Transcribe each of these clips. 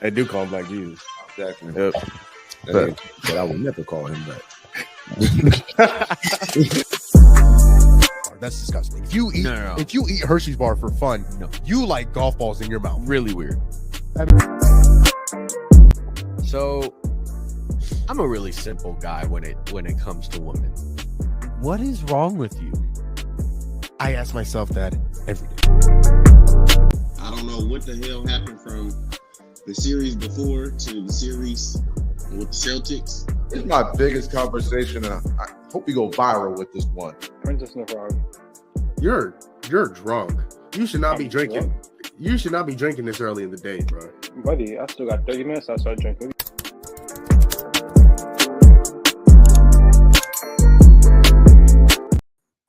They do call him Black Jesus. Exactly. Yep. But I would never call him that. That's disgusting. If you eat Hershey's bar for fun, you like golf balls in your mouth. Really weird. So, I'm a really simple guy when it comes to women. What is wrong with you? I ask myself that every day. I don't know what the hell happened from the series before to the series with the Celtics. It's my biggest conversation, and I hope we go viral with this one. Princess in the Frog. You're drunk. You should not be drinking. You should not be drinking this early in the day, bro. Buddy, I still got 30 minutes. I start drinking.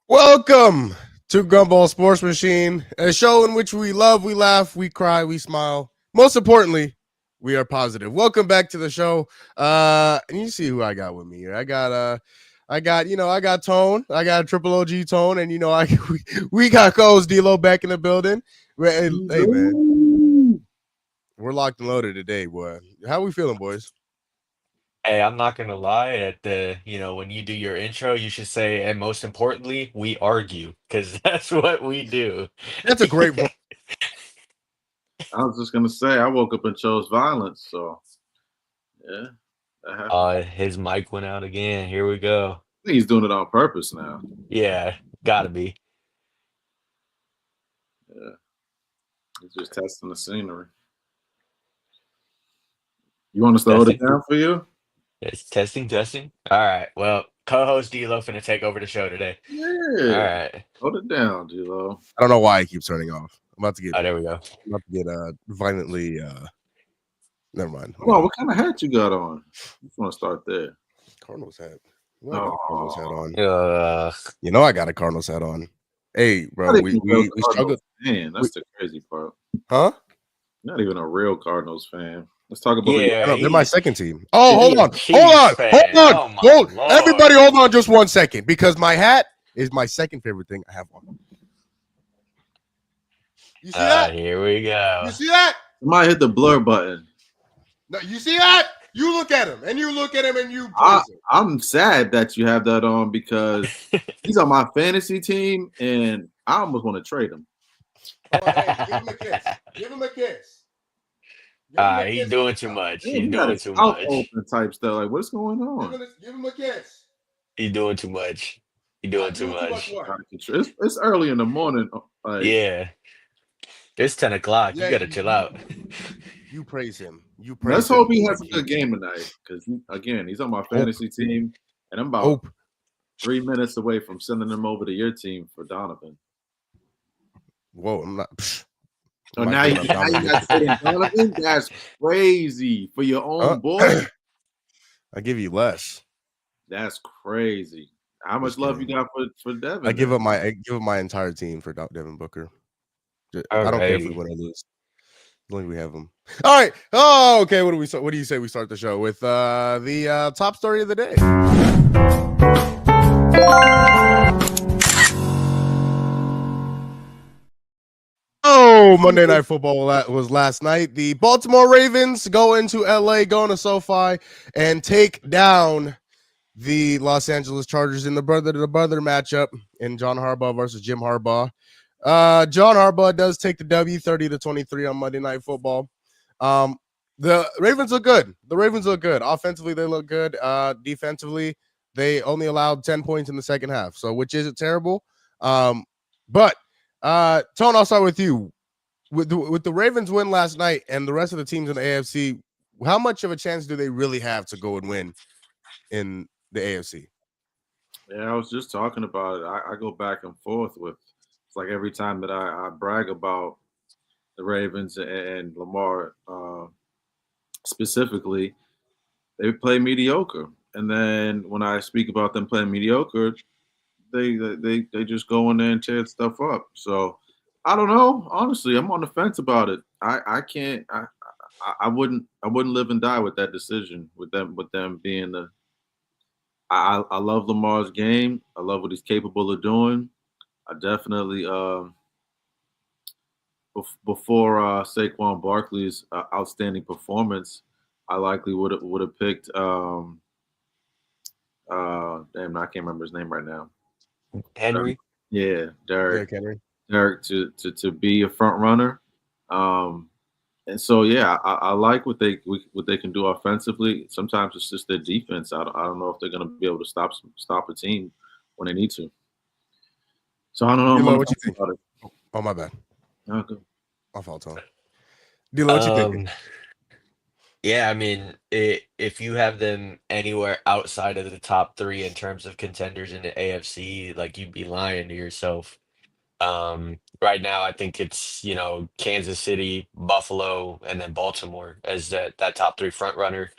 Welcome to Gumball Sports Machine, a show in which we love, we laugh, we cry, we smile. Most importantly, we are positive. Welcome back to the show. And you see who I got with me here. I got Tone. I got Triple OG Tone, and we got Co's D-Lo back in the building. Hey man, we're locked and loaded today, boy. How we feeling, boys? Hey, I'm not gonna lie. When you do your intro, you should say, and most importantly, we argue, because that's what we do. That's a great point. I was just gonna say, I woke up and chose violence, so yeah. His mic went out again. Here we go. I think he's doing it on purpose now. Yeah, gotta be. Yeah, he's just testing the scenery. You want us to hold it down for you? It's testing. All right. Well, co-host D-Lo finna take over the show today. Yeah. All right. Hold it down, D-Lo. I don't know why it keeps turning off. I'm about to get. Oh, there we go. I'm about to get violently. Never mind. Come on, what kind of hat you got on? I just want to start there. Cardinals hat. What I got a Cardinals hat on? I got a Cardinals hat on. Hey, bro, we struggled. Man, that's the crazy part. Huh? Not even a real Cardinals fan. Let's talk about they're my second team. Oh, hold on. Oh, everybody, hold on just 1 second, because my hat is my second favorite thing I have on. You see that? Here we go. You see that? Somebody hit the blur button. No, you see that? You look at him, and you look at him, and you. I'm sad that you have that on, because he's on my fantasy team, and I almost want to trade him. Oh, hey, give him a kiss. Give him a kiss. He's doing too much. He's doing too much. Open type stuff. Like, what's going on? Give him a kiss. He's doing too much. He's doing too much. It's early in the morning. Yeah. It's 10 o'clock. You got to chill out. You praise him. Let's hope he has a good game tonight, because, he's on my fantasy team, and I'm about 3 minutes away from sending him over to your team for Donovan. Whoa, I'm not. So now you got sitting Donovan? That's crazy for your own boy. I give you less. That's crazy. How much love you got for Devin? I give up my entire team for Devin Booker. I don't care if we win or lose. As long as we have them. All right. Oh, okay. What do you say we start the show with the top story of the day? Oh, Monday Night Football was last night. The Baltimore Ravens go into LA, go into SoFi, and take down the Los Angeles Chargers in the brother-to-brother matchup in John Harbaugh versus Jim Harbaugh. John Harbaugh does take the W 30-23 on Monday Night Football. The Ravens look good. Offensively, they look good. Defensively, they only allowed 10 points in the second half, so which isn't terrible. But Tone, I'll start with you. With the Ravens win last night and the rest of the teams in the AFC, how much of a chance do they really have to go and win in the AFC? Yeah, I was just talking about it. I go back and forth with. It's like every time that I brag about the Ravens and Lamar specifically, they play mediocre. And then when I speak about them playing mediocre, they just go in there and tear stuff up. So I don't know. Honestly, I'm on the fence about it. I can't. I wouldn't live and die with that decision. With them being the. I love Lamar's game. I love what he's capable of doing. I definitely before Saquon Barkley's outstanding performance, I likely would have picked. Damn, I can't remember his name right now. Henry. Yeah, Derrick Derek. Henry. Derek to be a front runner. And so yeah, I like what they can do offensively. Sometimes it's just their defense. I don't know if they're going to be able to stop a team when they need to. So I don't know. D-Lo, what you think? About it. Oh, my bad. Okay. My fault, Tom. D-Lo, what you thinking? Yeah, I mean, if you have them anywhere outside of the top three in terms of contenders in the AFC, like you'd be lying to yourself. Right now, I think it's, Kansas City, Buffalo, and then Baltimore as that top three front runner.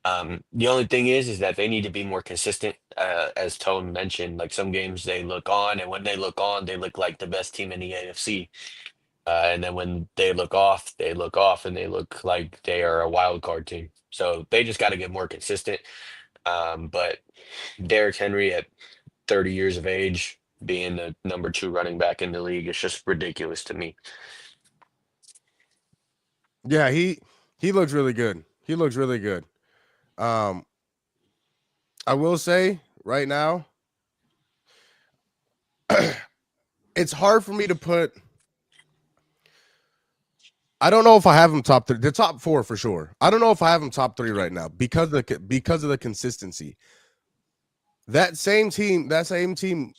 The only thing is that they need to be more consistent. As Tone mentioned, like some games they look on, and when they look on, they look like the best team in the AFC. And then when they look off, and they look like they are a wild card team. So they just got to get more consistent. But Derrick Henry at 30 years of age, being the number 2 running back in the league, is just ridiculous to me. Yeah, he looks really good. He looks really good. I will say right now, it's hard for me to put. I don't know if I have him top 3. The top 4 for sure. I don't know if I have him top 3 right now because of the consistency. That same team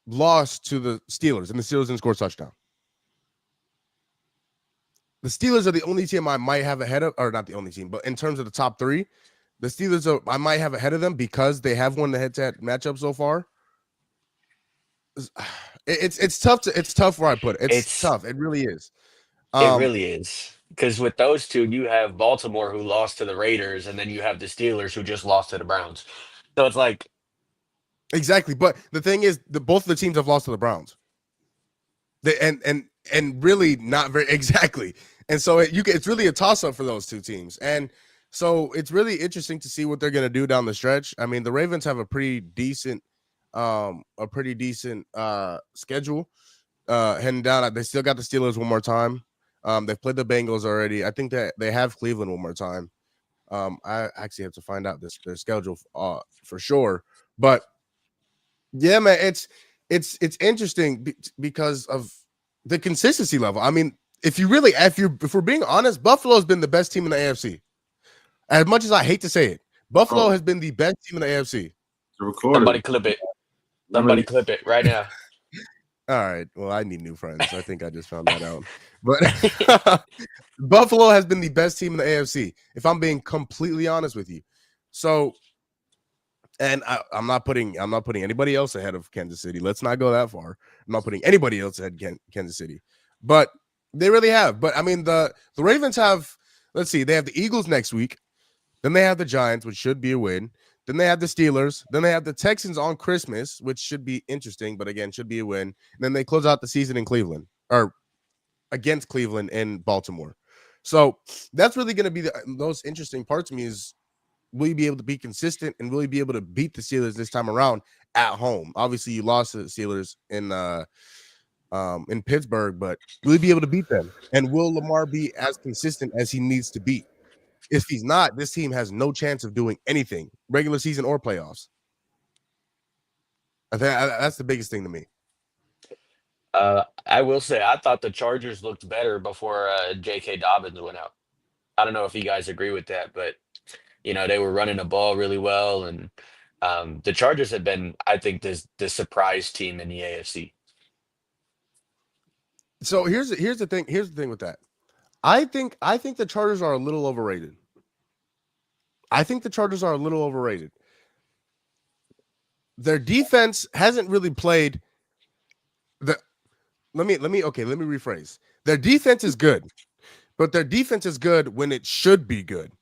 lost to the Steelers, and the Steelers didn't score a touchdown. The Steelers are the only team I might have ahead of, or not the only team, but in terms of the top 3, the Steelers I might have ahead of them because they have won the head-to-head matchup so far. It's tough where I put it. It's tough. It really is. It really is. Because with those two, you have Baltimore, who lost to the Raiders, and then you have the Steelers, who just lost to the Browns. So it's like, exactly. But the thing is, both of the teams have lost to the Browns. And really not very exactly. And so it's really a toss-up for those two teams. And so it's really interesting to see what they're going to do down the stretch. I mean, the Ravens have a pretty decent schedule heading down. They still got the Steelers one more time. They've played the Bengals already. I think that they have Cleveland one more time. I actually have to find out their schedule for sure. But yeah, man, it's interesting because of the consistency level. I mean, if we're being honest, Buffalo's been the best team in the AFC. As much as I hate to say it, Buffalo has been the best team in the AFC. Somebody clip it. Somebody clip it right now. All right. Well, I need new friends. I think I just found that out. But Buffalo has been the best team in the AFC, if I'm being completely honest with you. So, and I'm not putting anybody else ahead of Kansas City. Let's not go that far. I'm not putting anybody else ahead of Kansas City. But they really have. But I mean, the Ravens have, let's see, they have the Eagles next week. Then they have the Giants, which should be a win. Then they have the Steelers. Then they have the Texans on Christmas, which should be interesting, but again, should be a win. And then they close out the season in Cleveland, or against Cleveland and Baltimore. So that's really going to be the most interesting part to me is, will you be able to be consistent and will you be able to beat the Steelers this time around at home? Obviously, you lost to the Steelers in Pittsburgh, but will you be able to beat them? And will Lamar be as consistent as he needs to be? If he's not, this team has no chance of doing anything, regular season or playoffs. I think that's the biggest thing to me. I will say, I thought the Chargers looked better before J.K. Dobbins went out. I don't know if you guys agree with that, but they were running the ball really well, and the Chargers have been, I think, the surprise team in the AFC. So here's the thing. Here's the thing with that. I think the Chargers are a little overrated. Their defense hasn't really played let me rephrase. Their defense is good, but their defense is good when it should be good.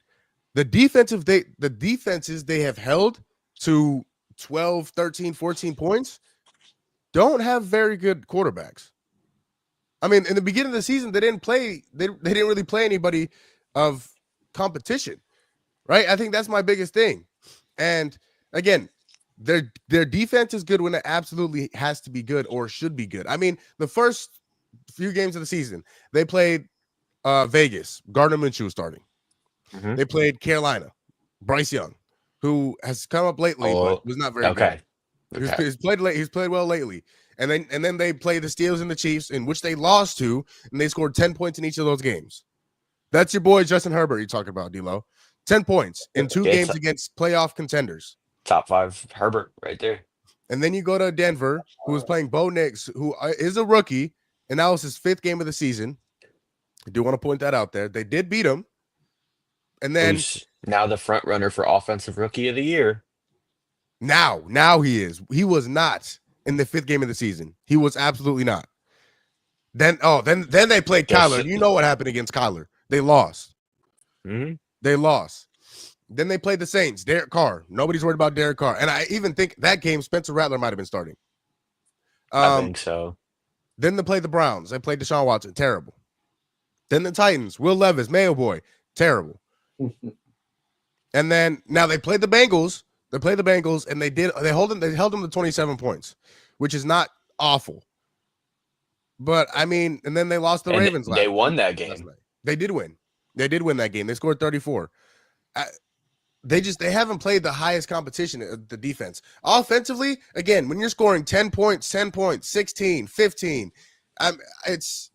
The defenses they have held to 12, 13, 14 points don't have very good quarterbacks. I mean, in the beginning of the season, they didn't really play anybody of competition, right? I think that's my biggest thing. And again, their defense is good when it absolutely has to be good or should be good. I mean, the first few games of the season. They played Vegas. Gardner Minshew was starting. Mhm. They played Carolina. Bryce Young, who has come up lately, but was not very Okay. good. Okay. He's played late. He's played well lately. And then they played the Steelers and the Chiefs, in which they lost to, and they scored 10 points in each of those games. That's your boy Justin Herbert you're talking about, D-Lo. 10 points in 2 It's games against playoff contenders. top 5 Herbert right there. And then you go to Denver, who was playing Bo Nix, who is a rookie, and that was his 5th game of the season. I do want to point that out there. They did beat him. And then Who's now the front runner for offensive rookie of the year. now he is. He was not in the 5th game of the season. He was absolutely not. Then they played Yes. Kyler. You know what happened against Kyler. They lost. Mhm. They lost. Then they played the Saints. Derek Carr. Nobody's worried about Derek Carr. And I even think that game, Spencer Rattler might have been starting. I think so. Then they played the Browns. They played Deshaun Watson. Terrible. Then the Titans. Will Levis, Mayo Boy. Terrible. And then now they played the Bengals. They played the Bengals, and they held them to 27 points, which is not awful. But I mean, and then they lost the And Ravens. they won that last game. night. They did win. They did win that game. They scored 34. They haven't played the highest competition of the defense. Offensively, again, when you're scoring 10 points, 16, 15, it's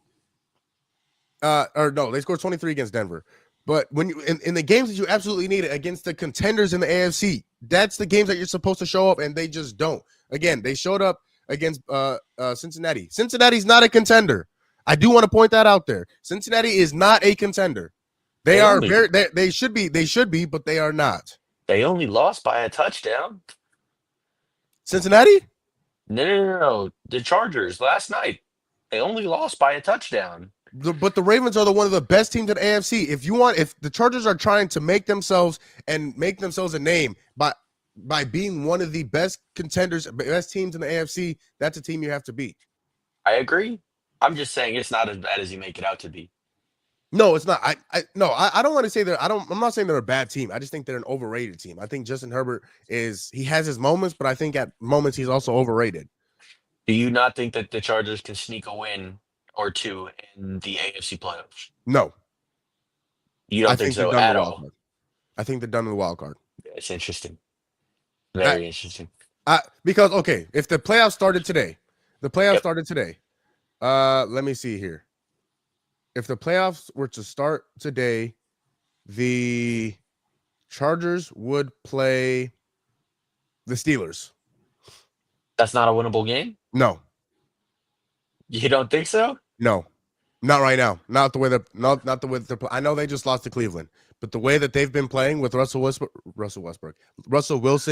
or no, they scored 23 against Denver. But when you in the games that you absolutely need it against the contenders in the AFC, that's the games that you're supposed to show up, and they just don't. Again, they showed up against Cincinnati. Cincinnati's not a contender. I do want to point that out there. Cincinnati is not a contender. They should be, but they are not. They only lost by a touchdown. Cincinnati? No. The Chargers last night. They only lost by a touchdown. But the Ravens are one of the best teams in the AFC. If the Chargers are trying to make themselves a name by being one of the best contenders, best teams in the AFC, that's a team you have to beat. I agree. I'm just saying it's not as bad as you make it out to be. No, it's not. I don't want to say that. I'm not saying they're a bad team. I just think they're an overrated team. I think Justin Herbert he has his moments, but I think at moments he's also overrated. Do you not think that the Chargers can sneak a win or 2 in the AFC playoffs? No. You don't think so at all? I think they're done in the wild card. It's interesting. Very interesting. Because, okay, if the playoffs started today, let me see here. If the playoffs were to start today, the Chargers would play the Steelers. That's not a winnable game? No. You don't think so? No. Not right now. Not the way they're I know they just lost to Cleveland, but the way that they've been playing with Russell Wilson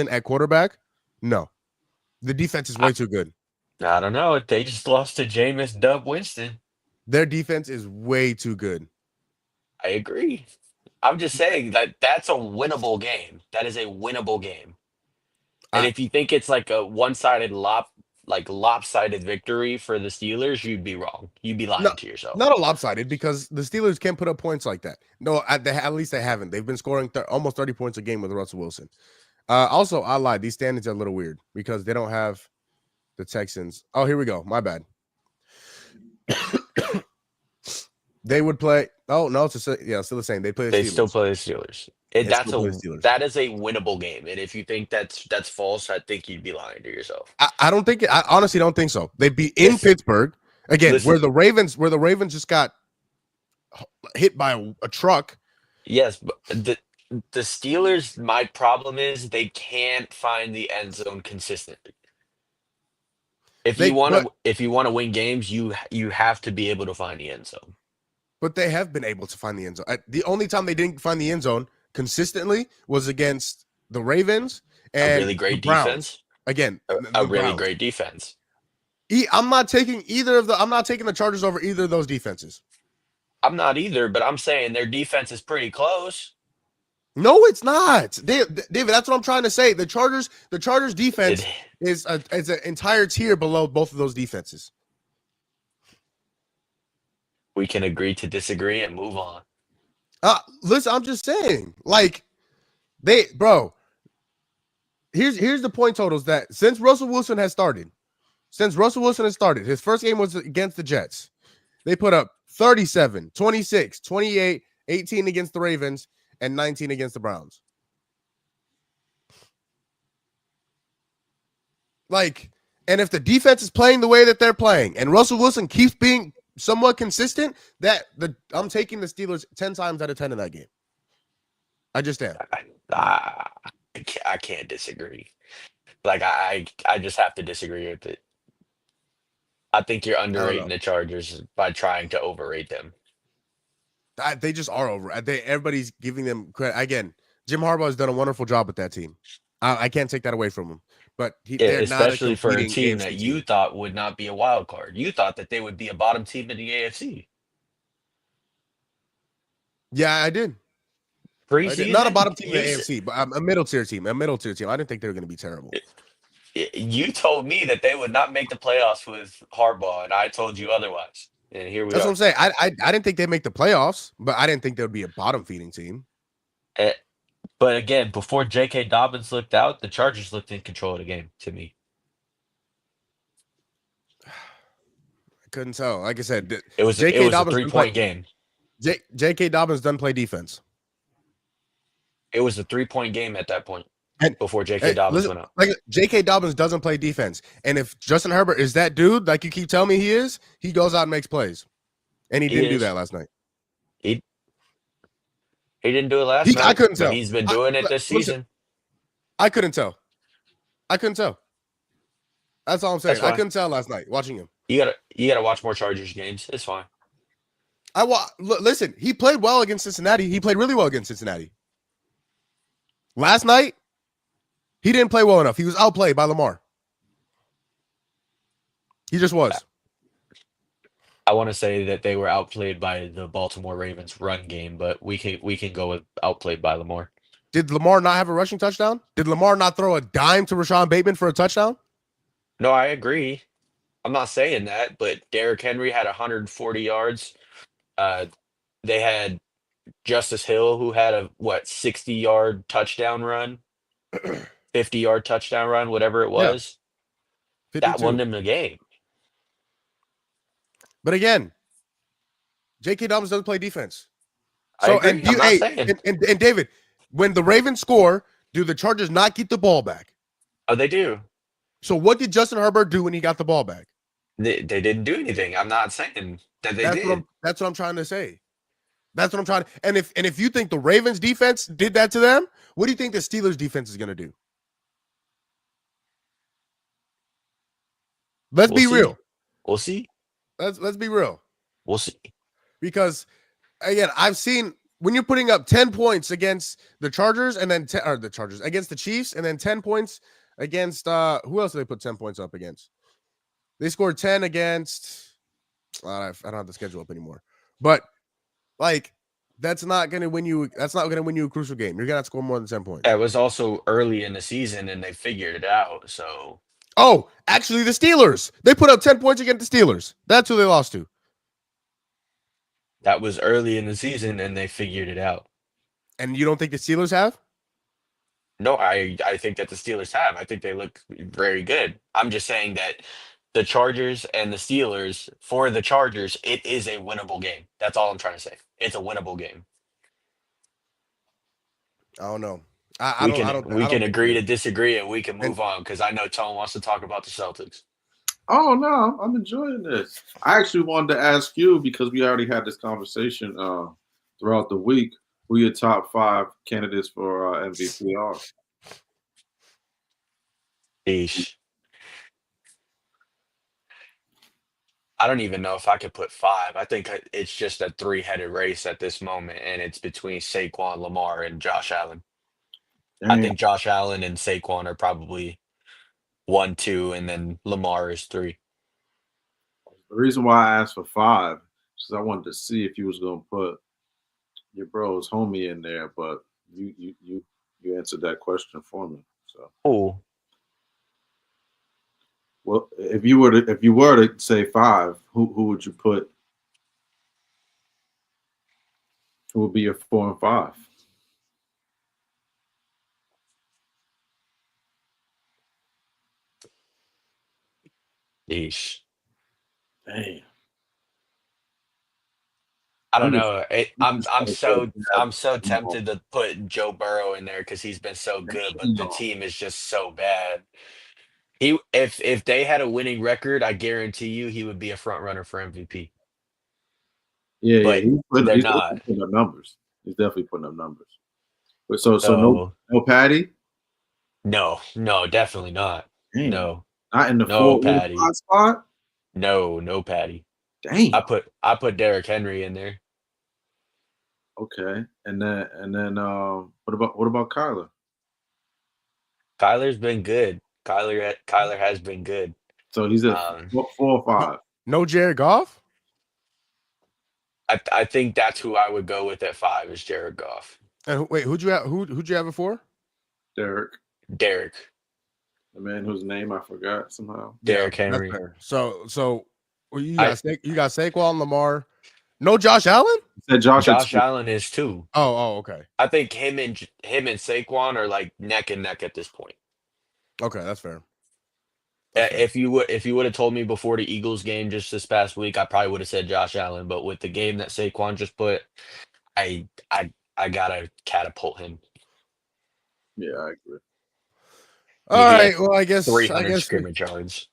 at quarterback, no. The defense is way too good. I don't know. They just lost to Jameis Dub Winston. Their defense is way too good. I agree. I'm just saying that's a winnable game. That is a winnable game. And if you think it's like a one-sided lopsided victory for the Steelers, you'd be wrong. You'd be lying to yourself. Not a lopsided, because the Steelers can't put up points like that. No, at least they haven't. They've been scoring almost 30 points a game with Russell Wilson. Also, I lied. These standings are a little weird because they don't have the Texans. Oh, here we go. My bad. They would play. Oh no, it's still the same. They Still play the Steelers. That is a winnable game. And if you think that's false, I think you'd be lying to yourself. I don't think. I honestly don't think so. They'd be in Pittsburgh again, where the Ravens just got hit by a truck. Yes, but the Steelers. My problem is they can't find the end zone consistently. If you want to win games, you have to be able to find the end zone. But they have been able to find the end zone. The only time they didn't find the end zone consistently was against the Ravens and a really great defense. Again, a really great defense. I'm not taking the Chargers over either of those defenses. I'm not either, but I'm saying their defense is pretty close. No, it's not. David, that's what I'm trying to say. The Chargers defense is an entire tier below both of those defenses. We can agree to disagree and move on. Listen, I'm just saying, here's the point totals that since Russell Wilson has started, his first game was against the Jets. They put up 37, 26, 28, 18 against the Ravens, and 19 against the Browns. Like, and if the defense is playing the way that they're playing, and Russell Wilson keeps being somewhat consistent, I'm taking the Steelers 10 times out of 10 in that game. I just am. I can't disagree. Like I just have to disagree with it. I think you're I don't underrating know. the Chargers by trying to overrate them. They just are over. Everybody's giving them credit. Again, Jim Harbaugh has done a wonderful job with that team. I can't take that away from him. But Yeah, they're not a especially for a competing team that AFC you team. thought would not be a wild card. You thought that they would be a bottom team in the AFC. Yeah, I did. Preseason, Not a bottom team in the you AFC, but a middle tier team. A middle tier team. I didn't think they were going to be terrible. you told me that they would not make the playoffs with Harbaugh, and I told you otherwise. And here we That's are. what I'm saying. I didn't think they'd make the playoffs, but I didn't think they would be a bottom feeding team. But again, before J.K. Dobbins looked out, the Chargers looked in control of the game to me. I couldn't tell. Like I said, It was a 3-point game. J.K. Dobbins doesn't play defense. It was a 3-point game at that point And before J.K. Dobbins listen, went up. like J.K. Dobbins doesn't play defense, and if Justin Herbert is that dude, like you keep telling me he is, he goes out and makes plays, and he didn't do that last night. He didn't do it last night. I couldn't tell. He's been doing it this season. I couldn't tell. That's all I'm saying. That's fine. I couldn't tell last night watching him. You gotta watch more Chargers games. It's fine. Listen, he played well against Cincinnati. He played really well against Cincinnati. Last night, he didn't play well enough. He was outplayed by Lamar. He just was. I want to say that they were outplayed by the Baltimore Ravens run game, but we can go with outplayed by Lamar. Did Lamar not have a rushing touchdown? Did Lamar not throw a dime to Rashawn Bateman for a touchdown? No, I agree. I'm not saying that, but Derrick Henry had 140 yards. They had Justice Hill, who had a 60-yard touchdown run, 50-yard touchdown run, whatever it was. Yeah. That won them the game. But again, J.K. Dobbins doesn't play defense. So, I'm not saying. And David, when the Ravens score, do the Chargers not get the ball back? Oh, they do. So what did Justin Herbert do when he got the ball back? They didn't do anything. I'm not saying that they did. That's what I'm trying to say. That's what I'm trying to. And if you think the Ravens defense did that to them, what do you think the Steelers defense is going to do? Let's be real. We'll see. Let's be real. We'll see. Because again, I've seen when you're putting up 10 points against the Chargers and then against the Chiefs and then 10 points against who else did they put 10 points up against? They scored 10 against I don't have the schedule up anymore. But like that's not going to win you a crucial game. You're going to have to score more than 10 points. It was also early in the season and they figured it out. So actually the Steelers. They put up 10 points against the Steelers. That's who they lost to. That was early in the season and they figured it out. And you don't think the Steelers have? No, I think that the Steelers have. I think they look very good. I'm just saying that the Chargers and the Steelers, for the Chargers, it is a winnable game. That's all I'm trying to say. It's a winnable game. I don't know. We can agree to disagree and we can move on because I know Tone wants to talk about the Celtics. Oh no, I'm enjoying this. I actually wanted to ask you because we already had this conversation throughout the week. Who your top 5 candidates for MVP are? Eesh. I don't even know if I could put 5. I think it's just a 3-headed race at this moment, and it's between Saquon, Lamar, and Josh Allen. I think Josh Allen and Saquon are probably 1, 2, and then Lamar is 3. The reason why I asked for 5 is I wanted to see if you was gonna put your bro's homie in there, but you answered that question for me. So well, if you were to say 5, who would you put? Who would be your 4 and 5? Eesh. Damn. I don't I'm know. I'm just trying to say I'm so that. tempted to put Joe Burrow in there because he's been so good, but the team is just so bad. If they had a winning record, I guarantee you he would be a front runner for MVP. Yeah. But they're He's not. putting up numbers. He's definitely putting up numbers. But so So no Patty. no, definitely not. Damn, No, not in the no 4 or Patty. 5 spot. No Patty. Damn. I put Derrick Henry in there. Okay, and then what about Kyler? Kyler's been good. Kyler has been good. So he's at Um, 4 or 5. No Jared Goff. I think that's who I would go with at 5 is Jared Goff. And wait, who'd you have it for? Derek, Derrick the man whose name I forgot somehow. Derrick That's Henry. fair. So well, you I- got Saquon, Lamar. No Josh Allen. He said Josh Josh Allen is too. Oh, okay. I think him and Saquon are like neck and neck at this point. Okay, that's fair. That's fair. If you would have told me before the Eagles game just this past week, I probably would have said Josh Allen. But with the game that Saquon just put, I gotta catapult him. Yeah, I agree. All he right. had Well, I guess 300 scrimmage yards,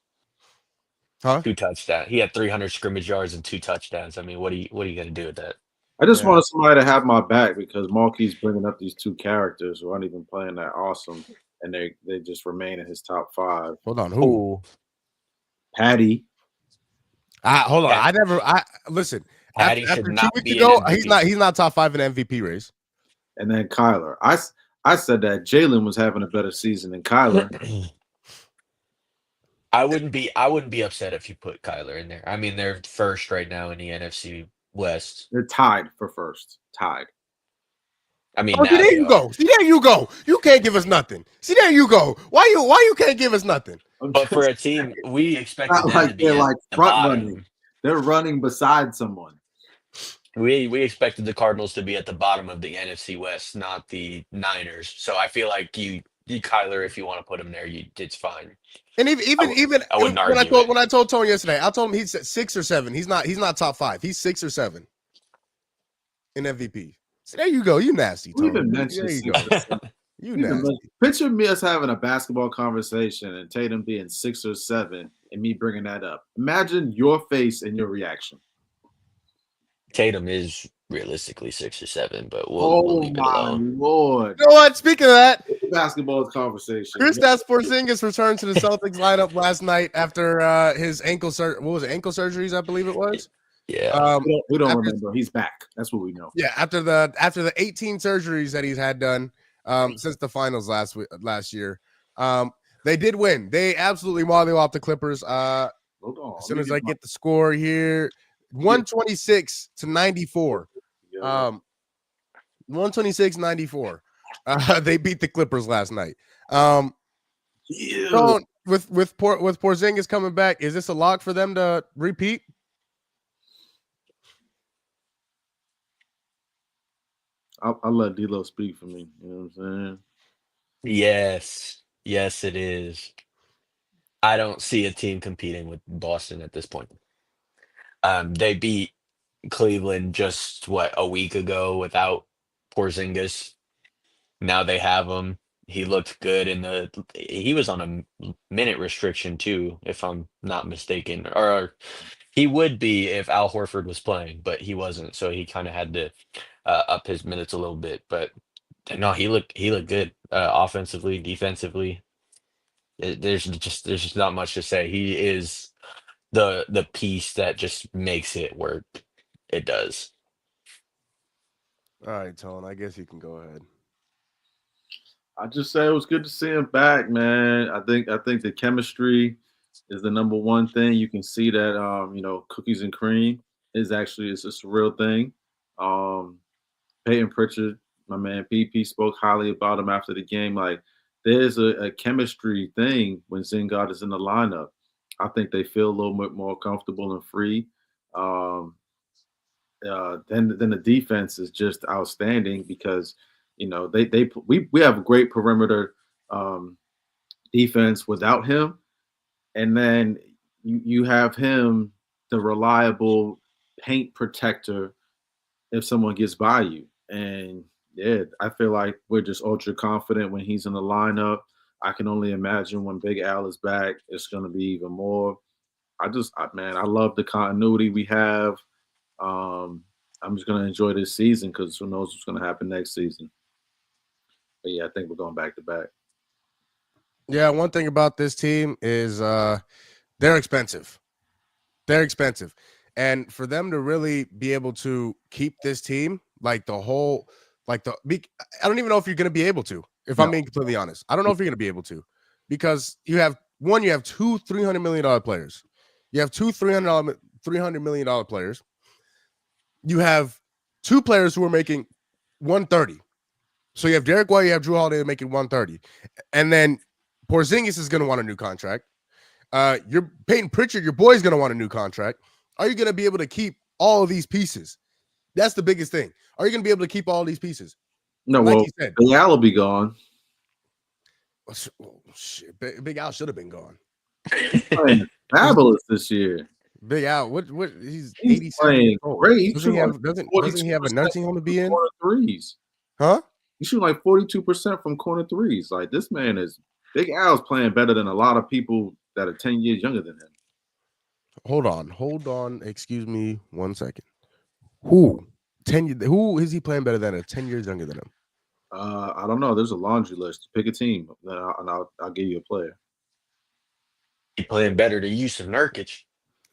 Huh? 2 touchdowns. He had 300 scrimmage yards and 2 touchdowns. I mean, what are you gonna do with that? I just Yeah. wanted somebody to have my back because Marquis bringing up these 2 characters who aren't even playing that awesome, and they just remain in his top 5. Hold on. Who? Ooh, Patty, Hold on. Pat- Listen. Patty After should 2 not weeks be ago, an MVP. he's not top 5 in MVP race. and then Kyler. I said that Jalen was having a better season than Kyler. I wouldn't be upset if you put Kyler in there. I mean, they're first right now in the NFC West. They're tied for first. Tied. I mean, Oh, now see, there they you are. go. See, there you go. You can't give us nothing. See, there you go. Why you can't give us nothing? But for a team, we expected not them like to be they're at like the front bottom. running. They're running beside someone. We expected the Cardinals to be at the bottom of the NFC West, not the Niners. So I feel like you Kyler, if you want to put him there, it's fine. And even I wouldn't when argue I told Tony yesterday, I told him he's at 6 or 7. He's not top 5. He's 6 or 7 in MVP. So there you go. You nasty, Who Tony. even mentioned There you six go. or seven? You Who even nasty. mentioned- Picture me us having a basketball conversation and Tatum being 6 or 7 and me bringing that up. Imagine your face and your reaction. Tatum is realistically 6 or 7, but we'll leave it alone. Lord. You know what? Speaking of that, Basketball conversation. Kristaps Porzingis returned to the Celtics lineup last night after his ankle ankle surgeries, I believe it was. Yeah. We don't after- remember. He's back. That's what we know. Yeah, after the 18 surgeries that he's had done since the finals last year. They did win. They absolutely mollywopped the Clippers. Hold on. As soon as I get the score here, 126-94. 126-94. They beat the Clippers last night. So with Porzingis coming back, is this a lock for them to repeat? I'll let D'Lo speak for me. You know what I'm saying? Yes, it is. I don't see a team competing with Boston at this point. They beat Cleveland just a week ago without Porzingis. Now they have him. He looked good he was on a minute restriction too, if I'm not mistaken. Or he would be if Al Horford was playing, but he wasn't, so he kind of had to up his minutes a little bit. But no, he looked good offensively, defensively. There's just not much to say. He is the piece that just makes it work. It does. All right, Tone. I guess you can go ahead. I just say it was good to see him back, man. I think the chemistry is the number one thing. You can see that cookies and cream is just a real thing. Peyton Pritchard, my man PP, spoke highly about him after the game. Like, there's a chemistry thing when Zingard is in the lineup. I think they feel a little bit more comfortable and free. Then the defense is just outstanding because we have a great perimeter defense without him, and then you have him, the reliable paint protector if someone gets by you. And yeah, I feel like we're just ultra confident when he's in the lineup. I can only imagine when Big Al is back, it's going to be even more. Man, I love the continuity we have. I'm just going to enjoy this season because who knows what's going to happen next season. But yeah, I think we're going back to back. Yeah, one thing about this team is they're expensive. They're expensive. And for them to really be able to keep this team, I don't even know if you're going to be able to, if I'm being completely honest. I don't know if you're going to be able to, because you have two $300 million players. You have two $300 million players. You have two players who are making 130. So you have Derek White, you have Drew Holiday making 130. And then Porzingis is going to want a new contract. You're Peyton Pritchard, your boy's going to want a new contract. Are you going to be able to keep all of these pieces? That's the biggest thing. Are you going to be able to keep all these pieces? No, like well, you said, Big Al will be gone. Oh, shit. Big Al should have been gone. He's playing fabulous this year. Big Al, what? He's 87 playing years old. great. Doesn't he have a nursing home to be in? Corner threes. Huh? He's shooting like 42% from corner threes. Like, this man is Big Al's playing better than a lot of people that are 10 years younger than him. Hold on. Excuse me 1 second. Who is he playing better than at 10 years younger than him? I don't know. There's a laundry list. Pick a team, and I'll give you a player. He playing better than Yusuf Nurkic.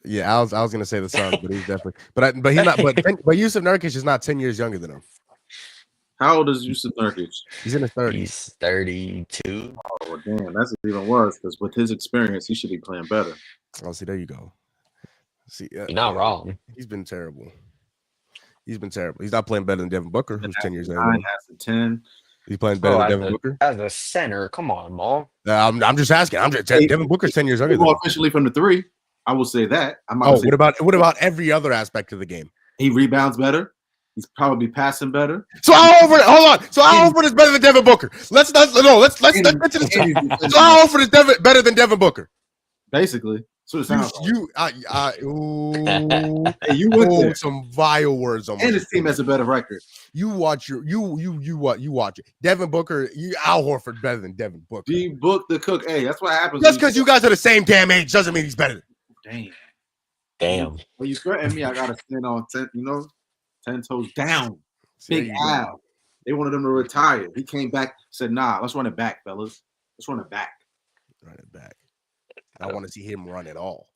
Yeah, I was gonna say the Suns, but he's definitely, but he's not. But Yusuf Nurkic is not 10 years younger than him. How old is Yusuf Nurkic? He's in his 30s. He's 32. Oh, well, damn, that's even worse because with his experience, he should be playing better. Oh, see, there you go. See, You're not wrong. He's been terrible. He's not playing better than Devin Booker, who's 10 years younger. 9 has a 10. He's playing better than Devin Booker as a center. Come on, Mo. I'm just asking. Devin Booker's 10 years younger than him. Officially from the 3. I will say that. What about every other aspect of the game? He rebounds better. He's probably passing better. So Al Horford is better than Devin Booker. Let's get to this. So Al Horford is better than Devin Booker. Basically, so it sounds. You went some vile words on. And his team has a better record. You watch it. Devin Booker, Al Horford better than Devin Booker. D Book the cook. Hey, that's what happens. Just because you guys are the same damn age doesn't mean he's better. Damn. When you threaten me, I gotta stand on 10. 10 toes down. Big Al. They wanted him to retire. He came back, said, "Nah, let's run it back, fellas. Let's run it back." Run it back. I want to see him run it all.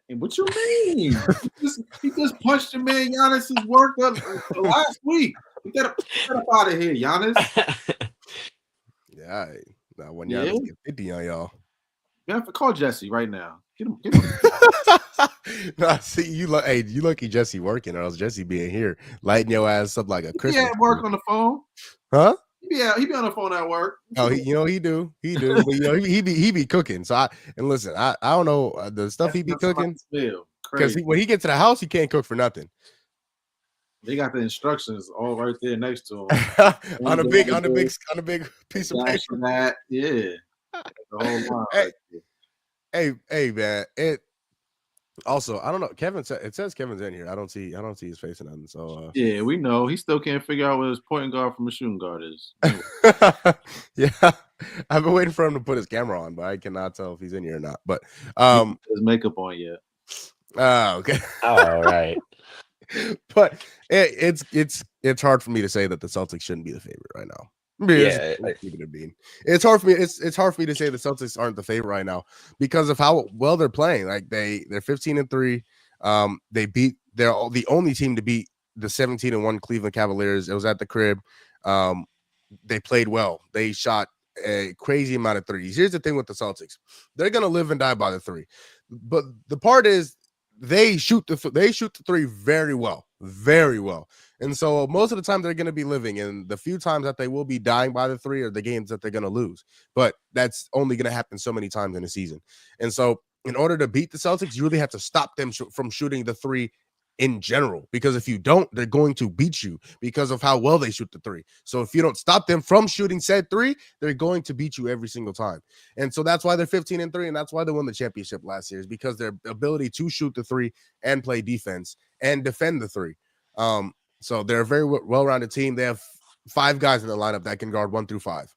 What you mean? he just punched your man Giannis's work up last week. Get up out of here, Giannis. Yeah. Now when Giannis get 50 on y'all. Yeah, call Jesse right now. Get him. Nah, see, you lucky Jesse working, or else Jesse being here lighting your ass up like a Christmas. He at work on the phone. Huh? Yeah, he be on the phone at work. Oh, he do. But he be cooking. So I don't know the stuff he be cooking. Because when he gets to the house, he can't cook for nothing. They got the instructions all right there next to him on a big piece of paper. That, yeah. The whole hey, man. It also, I don't know. It says Kevin's in here. I don't see his face or nothing. So yeah, we know he still can't figure out what his point guard from a shooting guard is. Yeah, I've been waiting for him to put his camera on, but I cannot tell if he's in here or not. But his makeup on yet. Oh, okay. All right. But it's hard for me to say that the Celtics shouldn't be the favorite right now. It's hard for me. It's hard for me to say the Celtics aren't the favorite right now because of how well they're playing. Like they're 15-3. They're the only team to beat the 17-1 Cleveland Cavaliers. It was at the crib. They played well. They shot a crazy amount of threes. Here's the thing with the Celtics: they're gonna live and die by the three. But the part is they shoot the three very well. And so most of the time they're going to be living, and the few times that they will be dying by the three are the games that they're going to lose. But that's only going to happen so many times in a season. And so in order to beat the Celtics, you really have to stop them from shooting the three in general, because if you don't, they're going to beat you because of how well they shoot the three. So if you don't stop them from shooting said three, they're going to beat you every single time. And so that's why they're 15-3, and that's why they won the championship last year, is because their ability to shoot the three and play defense and defend the three. So they're a very well-rounded team. They have 5 guys in the lineup that can guard 1 through 5.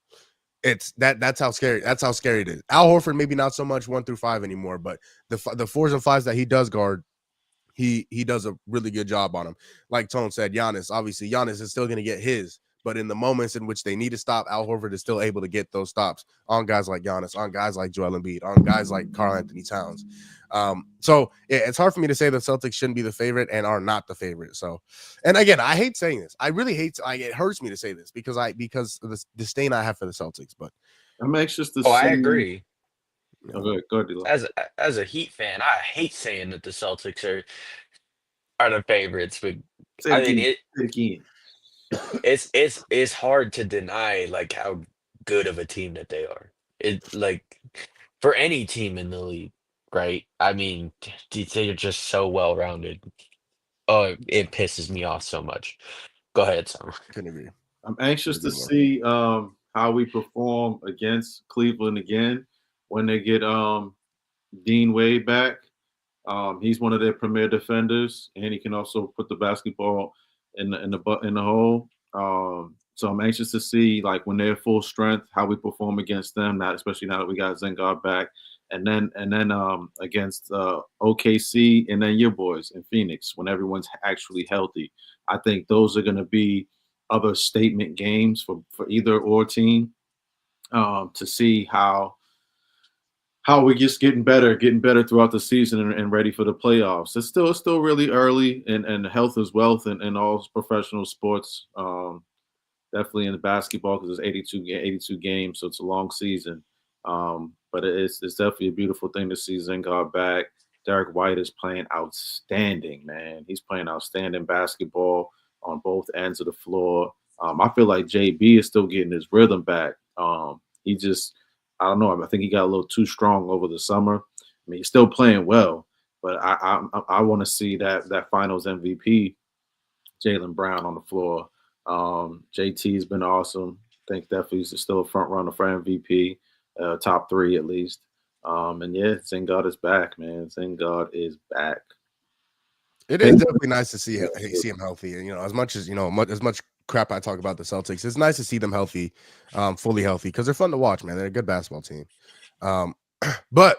It's that's how scary it is. Al Horford maybe not so much 1 through 5 anymore, but the 4s and 5s that he does guard, he does a really good job on them. Like Tone said, Giannis is still going to get his, but in the moments in which they need to stop, Al Horford is still able to get those stops on guys like Giannis, on guys like Joel Embiid, on guys like Karl Anthony Towns. So it's hard for me to say the Celtics shouldn't be the favorite and are not the favorite. So, and again, I hate saying this. I really hate. It hurts me to say this because of the disdain I have for the Celtics. But I'm anxious to Oh, see. I agree. Okay, go ahead, D-Lo. As a Heat fan, I hate saying that the Celtics are the favorites, but Say I it mean again. it's hard to deny like how good of a team that they are. It like for any team in the league, right? I mean, they're just so well rounded. Oh, it pisses me off so much. Go ahead, Sam. couldn't agree. I'm anxious to Couldn't agree see how we perform against Cleveland again when they get Dean Wade back. He's one of their premier defenders, and he can also put the basketball in the hole. So I'm anxious to see like when they're full strength how we perform against them. Not especially now that we got Zengard back, and then against OKC, and then your boys in Phoenix when everyone's actually healthy. I think those are going to be other statement games for either or team to see how we're just getting better throughout the season and ready for the playoffs. It's still really early, and health is wealth in all professional sports. Definitely in the basketball because it's 82 games, so it's a long season. But it's definitely a beautiful thing to see Zengard back. Derek White is playing outstanding, man. He's playing outstanding basketball on both ends of the floor. I feel like JB is still getting his rhythm back. He just, I don't know. I think he got a little too strong over the summer. I mean, he's still playing well, but I want to see that Finals MVP, Jaylen Brown, on the floor. JT's been awesome. I think definitely he's still a front runner for MVP, top 3 at least. And yeah, Zengard is back, man. Zengard is back. It is definitely nice to see him healthy. And as much as as much crap I talk about the Celtics, it's nice to see them healthy, fully healthy, because they're fun to watch, man. They're a good basketball team. But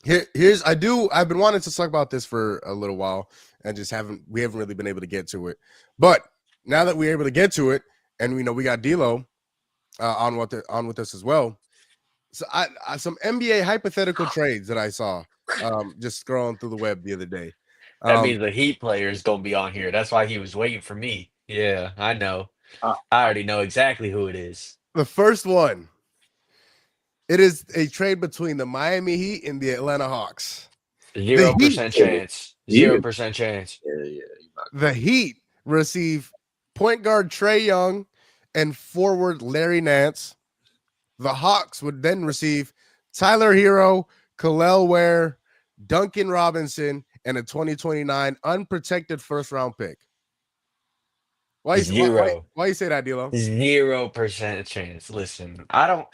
I've been wanting to talk about this for a little while and we haven't really been able to get to it. But now that we're able to get to it, and we got D'Lo on with us as well. So I some NBA hypothetical trades that I saw just scrolling through the web the other day. That means the Heat player is gonna be on here. That's why he was waiting for me. Yeah, I know. I already know exactly who it is. The first one, it is a trade between the Miami Heat and the Atlanta Hawks. 0% chance. 0% chance. Yeah. The Heat receive point guard Trae Young and forward Larry Nance. The Hawks would then receive Tyler Hero, Khalil Ware, Duncan Robinson, and a 2029 unprotected first-round pick. Why you say that, D'Lo? 0% chance. Listen, I don't.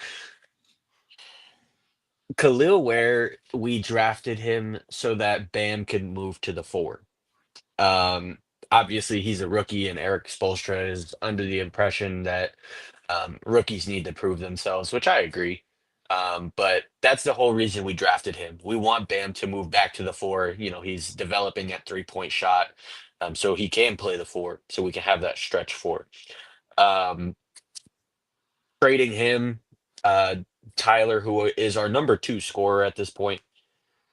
Khalil Ware, we drafted him so that Bam could move to the 4. Obviously, he's a rookie, and Eric Spoelstra is under the impression that rookies need to prove themselves, which I agree. But that's the whole reason we drafted him. We want Bam to move back to the 4. He's developing that 3-point shot, so he can play the 4, so we can have that stretch 4. Trading him, Tyler, who is our number 2 scorer at this point.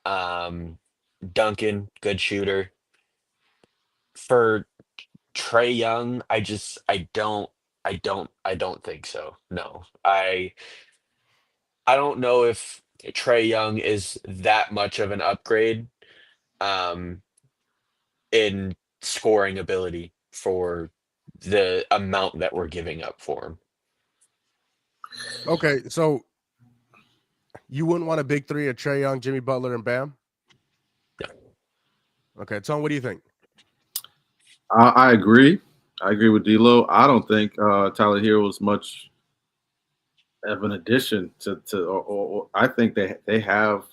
Duncan, good shooter. For Trae Young, I don't think so. No. I don't know if Trae Young is that much of an upgrade in scoring ability for the amount that we're giving up for him. Okay, so you wouldn't want a big 3 of Trae Young, Jimmy Butler, and Bam? No. Okay, Tom, what do you think? I agree. I agree with D'Lo. I don't think Tyler Hero was much of an addition or I think they have.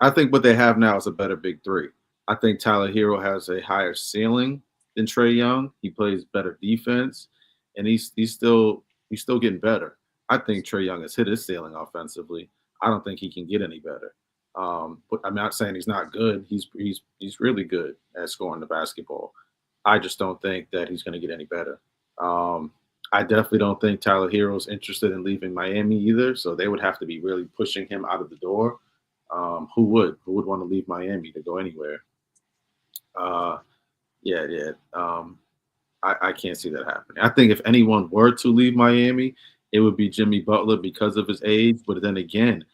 I think what they have now is a better big 3. I think Tyler Hero has a higher ceiling than Trae Young. He plays better defense, and he's still getting better. I think Trae Young has hit his ceiling offensively. I don't think he can get any better. But I'm not saying he's not good. He's really good at scoring the basketball. I just don't think that he's going to get any better. I definitely don't think Tyler Hero's interested in leaving Miami either. So they would have to be really pushing him out of the door. Who would want to leave Miami to go anywhere? Yeah. I can't see that happening. I think if anyone were to leave Miami, it would be Jimmy Butler because of his age. But then again,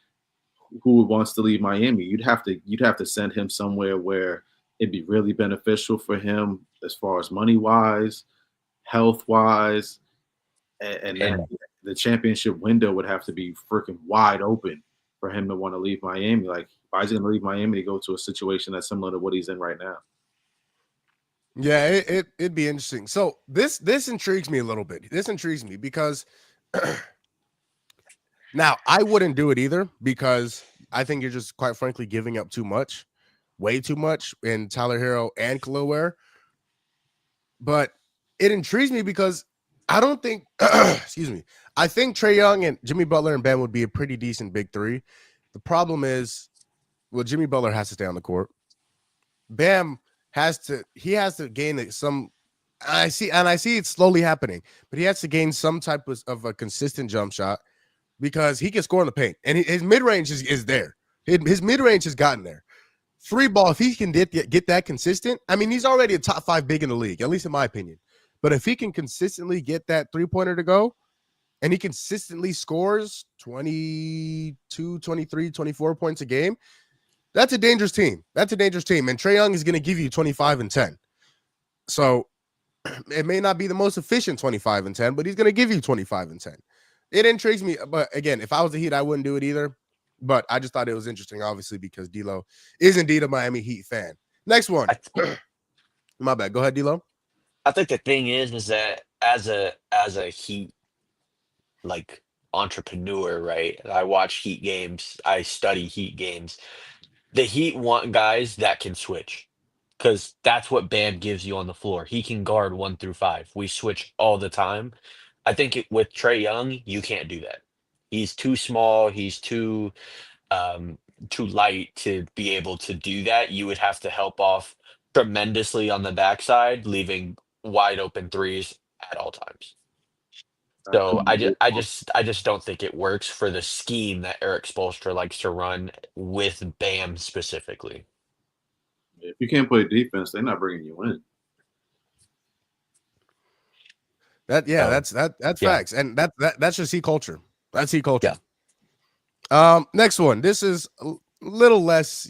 who wants to leave Miami? You'd have to send him somewhere where it'd be really beneficial for him as far as money wise, health wise, and then the championship window would have to be freaking wide open for him to want to leave Miami. Like, why is he going to leave Miami to go to a situation that's similar to what he's in right now? Yeah, it'd be interesting. So this intrigues me a little bit. This intrigues me because now I wouldn't do it either because I think you're just quite frankly giving up too much, way too much in Tyler Hero and Khalil Ware. But it intrigues me because I don't think, excuse me, I think Trae Young and Jimmy Butler and Bam would be a pretty decent big three. The problem is, well, Jimmy Butler has to stay on the court. Bam has to gain some. I see it slowly happening, but he has to gain some type of a consistent jump shot because he can score in the paint, and his mid range is there. His mid range has gotten there. Free ball, if he can get that consistent, I mean, he's already a top 5 big in the league, at least in my opinion. But if he can consistently get that 3-pointer to go, and he consistently scores 22, 23, 24 points a game, that's a dangerous team. And Trae Young is going to give you 25 and 10. So it may not be the most efficient 25 and 10, but he's going to give you 25 and 10. It intrigues me. But again, if I was the Heat, I wouldn't do it either. But I just thought it was interesting, obviously, because D'Lo is indeed a Miami Heat fan. Next one. My bad. Go ahead, D'Lo. I think the thing is that as a Heat like entrepreneur, right? I watch Heat games. I study Heat games. The Heat want guys that can switch because that's what Bam gives you on the floor. He can guard 1 through 5. We switch all the time. I think with Trae Young, you can't do that. He's too small. He's too light to be able to do that. You would have to help off tremendously on the backside, leaving wide open threes at all times. So I just don't think it works for the scheme that Eric Spoelstra likes to run with Bam specifically. If you can't play defense, they're not bringing you in. That's facts, and that's just Heat culture. That's Heat culture. Yeah. Next one. This is a little less,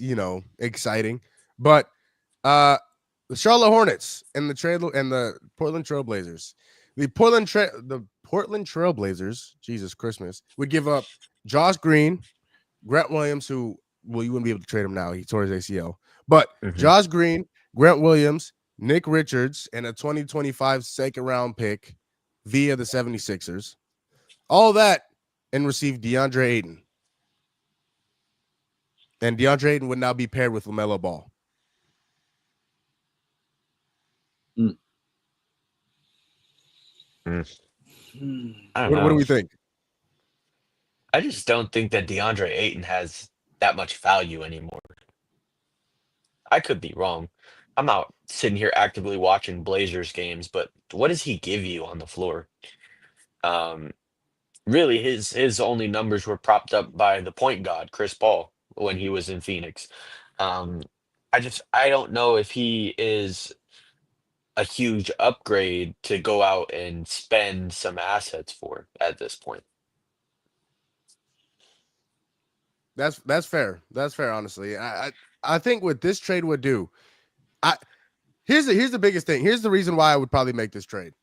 exciting, but the Charlotte Hornets and the Portland Trailblazers. The Portland Trailblazers, Jesus Christmas, would give up Josh Green, Grant Williams, who, well, you wouldn't be able to trade him now. He tore his ACL. But Josh Green, Grant Williams, Nick Richards, and a 2025 second-round pick via the 76ers. All that and receive DeAndre Ayton. And DeAndre Ayton would now be paired with LaMelo Ball. What do we think? I just don't think that DeAndre Ayton has that much value anymore. I could be wrong. I'm not sitting here actively watching Blazers games, but what does he give you on the floor? Really, his only numbers were propped up by the point guard, Chris Paul, when he was in Phoenix. I don't know if he is a huge upgrade to go out and spend some assets for at this point. That's fair. That's fair, honestly. I think what this trade would do, here's the biggest thing. Here's the reason why I would probably make this trade.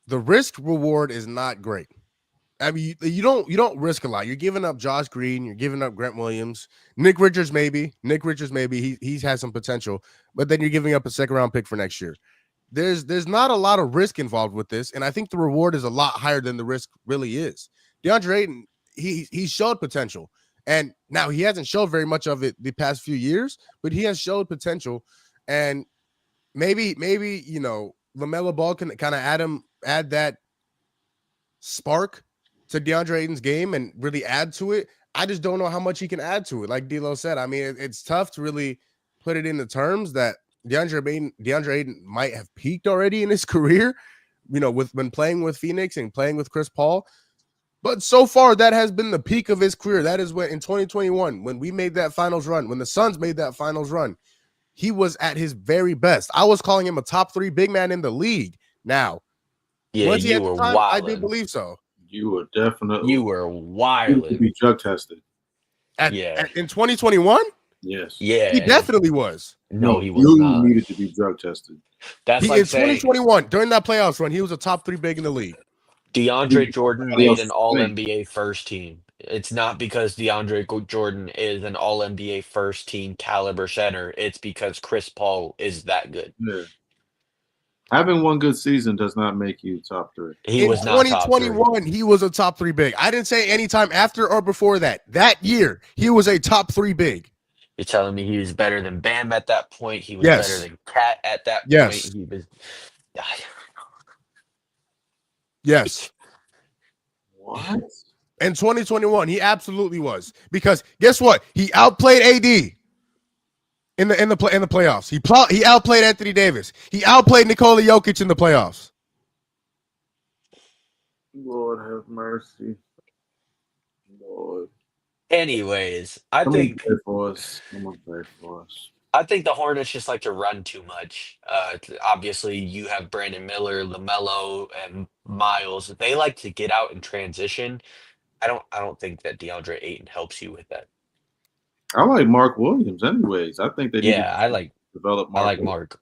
The risk reward is not great. I mean, you don't risk a lot. You're giving up Josh Green, you're giving up Grant Williams, Nick Richards maybe. He's has some potential, but then you're giving up a second-round pick for next year. There's not a lot of risk involved with this, and I think the reward is a lot higher than the risk really is. DeAndre Ayton, he showed potential, and now he hasn't showed very much of it the past few years, but he has showed potential, and maybe LaMelo Ball can kind of add that spark to DeAndre Ayton's game and really add to it. I just don't know how much he can add to it. Like D'Lo said, I mean, it's tough to really put it into terms that DeAndre Ayton might have peaked already in his career, when playing with Phoenix and playing with Chris Paul. But so far, that has been the peak of his career. That is when in 2021, when we made that finals run, when the Suns made that finals run, he was at his very best. I was calling him a top 3 big man in the league. Now, was he at the time? I do believe so. You were definitely. You were wild. To be drug tested. In 2021? Yes. Yeah. He definitely was. No, he was you not. Needed to be drug tested. That's in 2021, during that playoffs run, he was a top 3 big in the league. DeAndre Jordan made an All-NBA first team. It's not because DeAndre Jordan is an All-NBA first team caliber center. It's because Chris Paul is that good. Yeah. Having one good season does not make you top 3. He was not top 3. 2021, he was a top 3 big. I didn't say any time after or before that. That year, he was a top 3 big. You're telling me he was better than Bam at that point? He was better than Cat at that point? He was. Yes. What? In 2021, he absolutely was. Because guess what? He outplayed AD in the playoffs. He outplayed Anthony Davis. He outplayed Nikola Jokic in the playoffs. Lord have mercy. Lord. Anyways, I think play for us. Play for us. I think the Hornets just like to run too much. Obviously, you have Brandon Miller, LaMelo, and Miles. They like to get out and transition. I don't think that DeAndre Ayton helps you with that. I like Mark Williams, anyways. I think they need to develop Mark. I like Mark.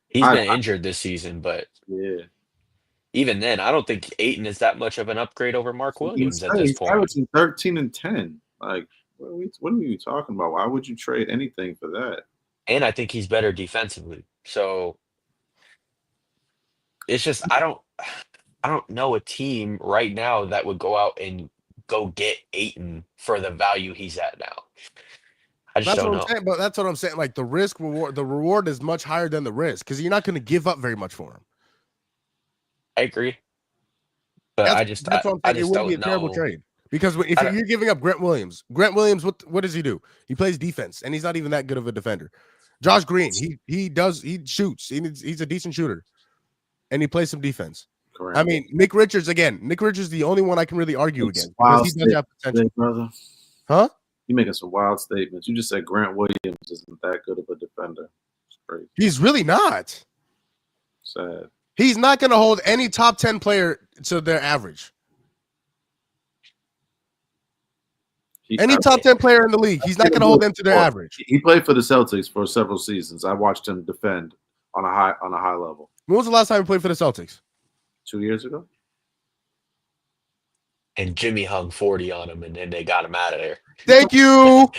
He's been injured this season, but even then, I don't think Ayton is that much of an upgrade over Mark Williams at this point. He's averaging 13 and 10. Like, what are you talking about? Why would you trade anything for that? And I think he's better defensively. So it's just I don't know a team right now that would go out and go get Ayton for the value he's at now. I just don't know. But that's what I'm saying. Like the reward is much higher than the risk because you're not going to give up very much for him. I agree, but I just don't know. It wouldn't be a terrible trade because if you're giving up Grant Williams, what does he do? He plays defense, and he's not even that good of a defender. Josh Green, he shoots. He's a decent shooter, and he plays some defense. Correct. I mean, Nick Richards is the only one I can really argue against because he does have potential, brother. Huh? You're making some wild statements. You just said Grant Williams isn't that good of a defender. It's crazy. He's really not. Sad. He's not going to hold any top 10 player to their average. Any top 10 player in the league, he's not going to hold them to their average. He played for the Celtics for several seasons. I watched him defend on a high level. When was the last time he played for the Celtics? 2 years ago. And Jimmy hung 40 on him, and then they got him out of there. Thank you.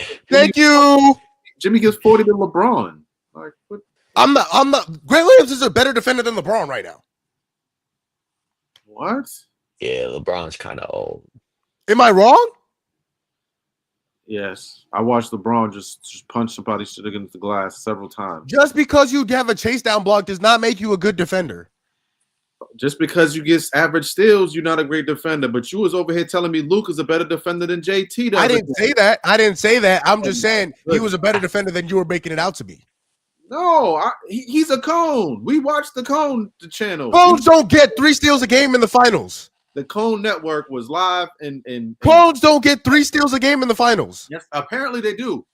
Jimmy gives 40 to LeBron. Like, what? I'm not. Grant Williams is a better defender than LeBron right now. What? Yeah, LeBron's kind of old. Am I wrong? Yes. I watched LeBron just punch somebody against the glass several times. Just because you have a chase down block does not make you a good defender. Just because you get average steals, you're not a great defender. But you was over here telling me Luke is a better defender than JT. I didn't say that. I'm just saying he was a better defender than you were making it out to be. No, he's a cone. We watched the Cone channel. Cones don't get 3 steals a game in the finals. The Cone Network was live and Cones don't get 3 steals a game in the finals. Yes, apparently they do.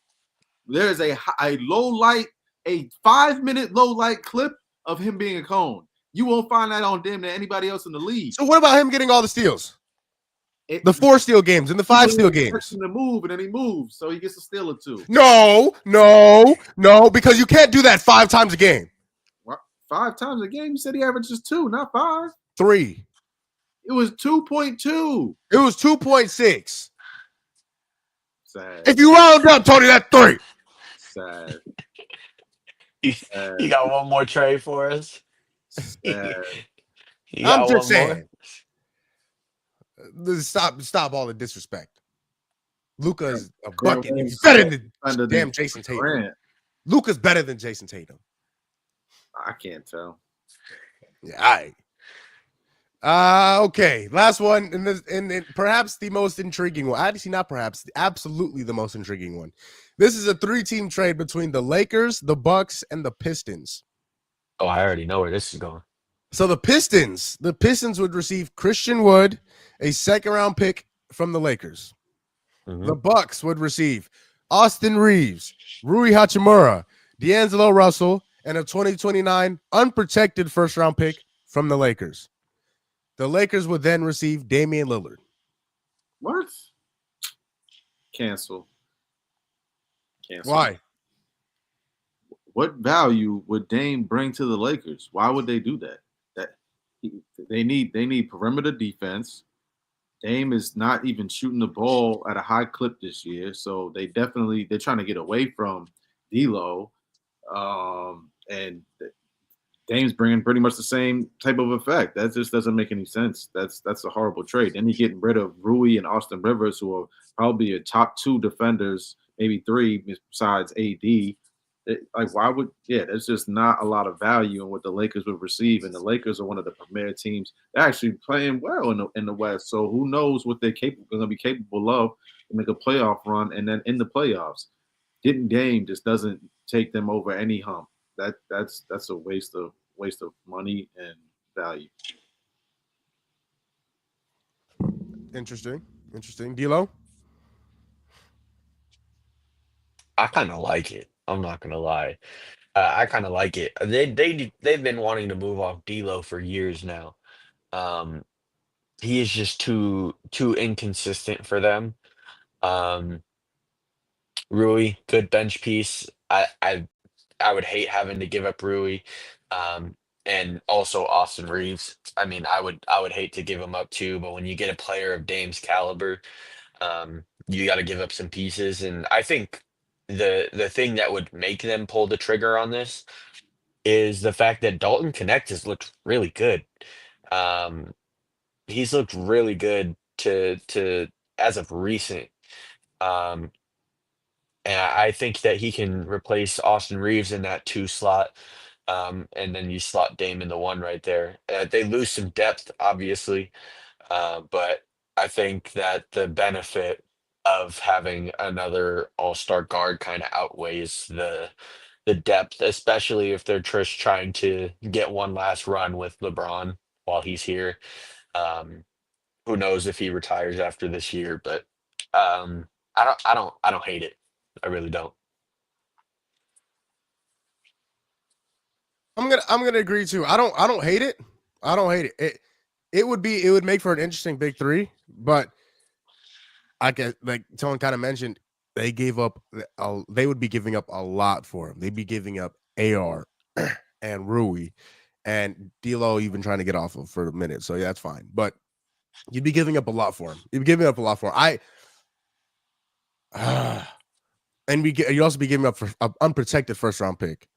There's a low light, a 5-minute low light clip of him being a Cone. You won't find that on damn near anybody else in the league. So what about him getting all the steals? The 4 steal games and the 5 steal games. To move and then he moves, so he gets a steal or 2. No, because you can't do that 5 times a game. What? 5 times a game? You said he averages 2, not 5. 3. It was 2.2. It was 2.6. Sad. If you round up, Tony, that's 3. Sad. You got one more trade for us? I'm just saying. Stop all the disrespect. Luka is a bucket. He's better than damn Jason Tatum. Luka's better than Jason Tatum. I can't tell. Yeah, okay. Last one, and perhaps the most intriguing one. Actually, not perhaps, absolutely the most intriguing one. This is a 3-team trade between the Lakers, the Bucks, and the Pistons. Oh, I already know where this is going. So the Pistons would receive Christian Wood, a second-round pick from the Lakers. Mhm. The Bucks would receive Austin Reeves, Rui Hachimura, D'Angelo Russell, and a 2029 unprotected first-round pick from the Lakers. The Lakers would then receive Damian Lillard. What? Cancel. Why? What value would Dame bring to the Lakers? Why would they do that? They need perimeter defense. Dame is not even shooting the ball at a high clip this year, so they're trying to get away from D'Lo, and Dame's bringing pretty much the same type of effect. That just doesn't make any sense. That's a horrible trade. Then you're getting rid of Rui and Austin Rivers, who are probably your top 2 defenders, maybe 3 besides AD. Why would there's just not a lot of value in what the Lakers would receive, and the Lakers are one of the premier teams. They're actually playing well in the West, so who knows what they're going to be capable of to make a playoff run, and then in the playoffs, getting Dame just doesn't take them over any hump. That's a waste of money and value. Interesting. D'Lo? I kind of like it. I'm not gonna lie. I kind of like it. They've been wanting to move off D'Lo for years now. Um, he is just too inconsistent for them. Um, Rui, good bench piece. I would hate having to give up Rui, um, and also Austin Reeves. I mean, I would hate to give him up too. But when you get a player of Dame's caliber, you got to give up some pieces. And I think the thing that would make them pull the trigger on this is the fact that Dalton Connect has looked really good. Um, he's looked really good to as of recent. Um, and I think that he can replace Austin Reeves in that 2 slot. And then you slot Dame in the 1 right there. They lose some depth, obviously, but I think that the benefit of having another all-star guard kind of outweighs the depth, especially if they're just trying to get one last run with LeBron while he's here. Um, who knows if he retires after this year, but I don't hate it. I really don't. I'm gonna agree too. I don't hate it. I don't hate it. It would make for an interesting big 3, but I guess like someone kind of mentioned, they would be giving up a lot for him. They'd be giving up AR and Rui and D'Lo even trying to get off of for a minute. So yeah, that's fine. But you'd be giving up a lot for him. You'd be giving up a lot for him. You'd also be giving up for an unprotected first round pick.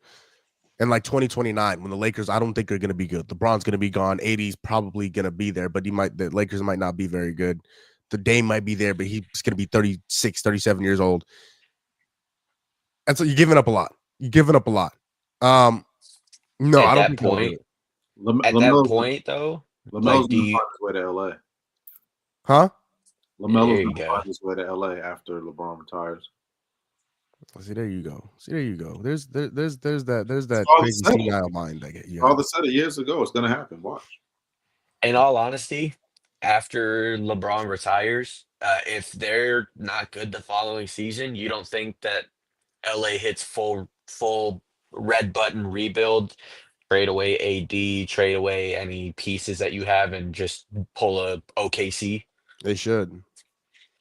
In like 2029, when the Lakers, I don't think are going to be good. LeBron's going to be gone. AD's probably going to be there, but the Lakers might not be very good. The Dame might be there, but he's going to be 36, 37 years old. And so you're giving up a lot. No, At I don't that think they'll do point, it. at that point though, LaMelo's like, do going to you? find his way to LA. Huh? LaMelo's There going you to go. find his way to LA after LeBron retires. See, there you go. There's that Father crazy said it. senile mind that get you. Father said it years ago. It's going to happen. Watch. In all honesty, after LeBron retires, if they're not good the following season, you don't think that LA hits full red button rebuild, trade away AD, trade away any pieces that you have, and just pull a OKC They should.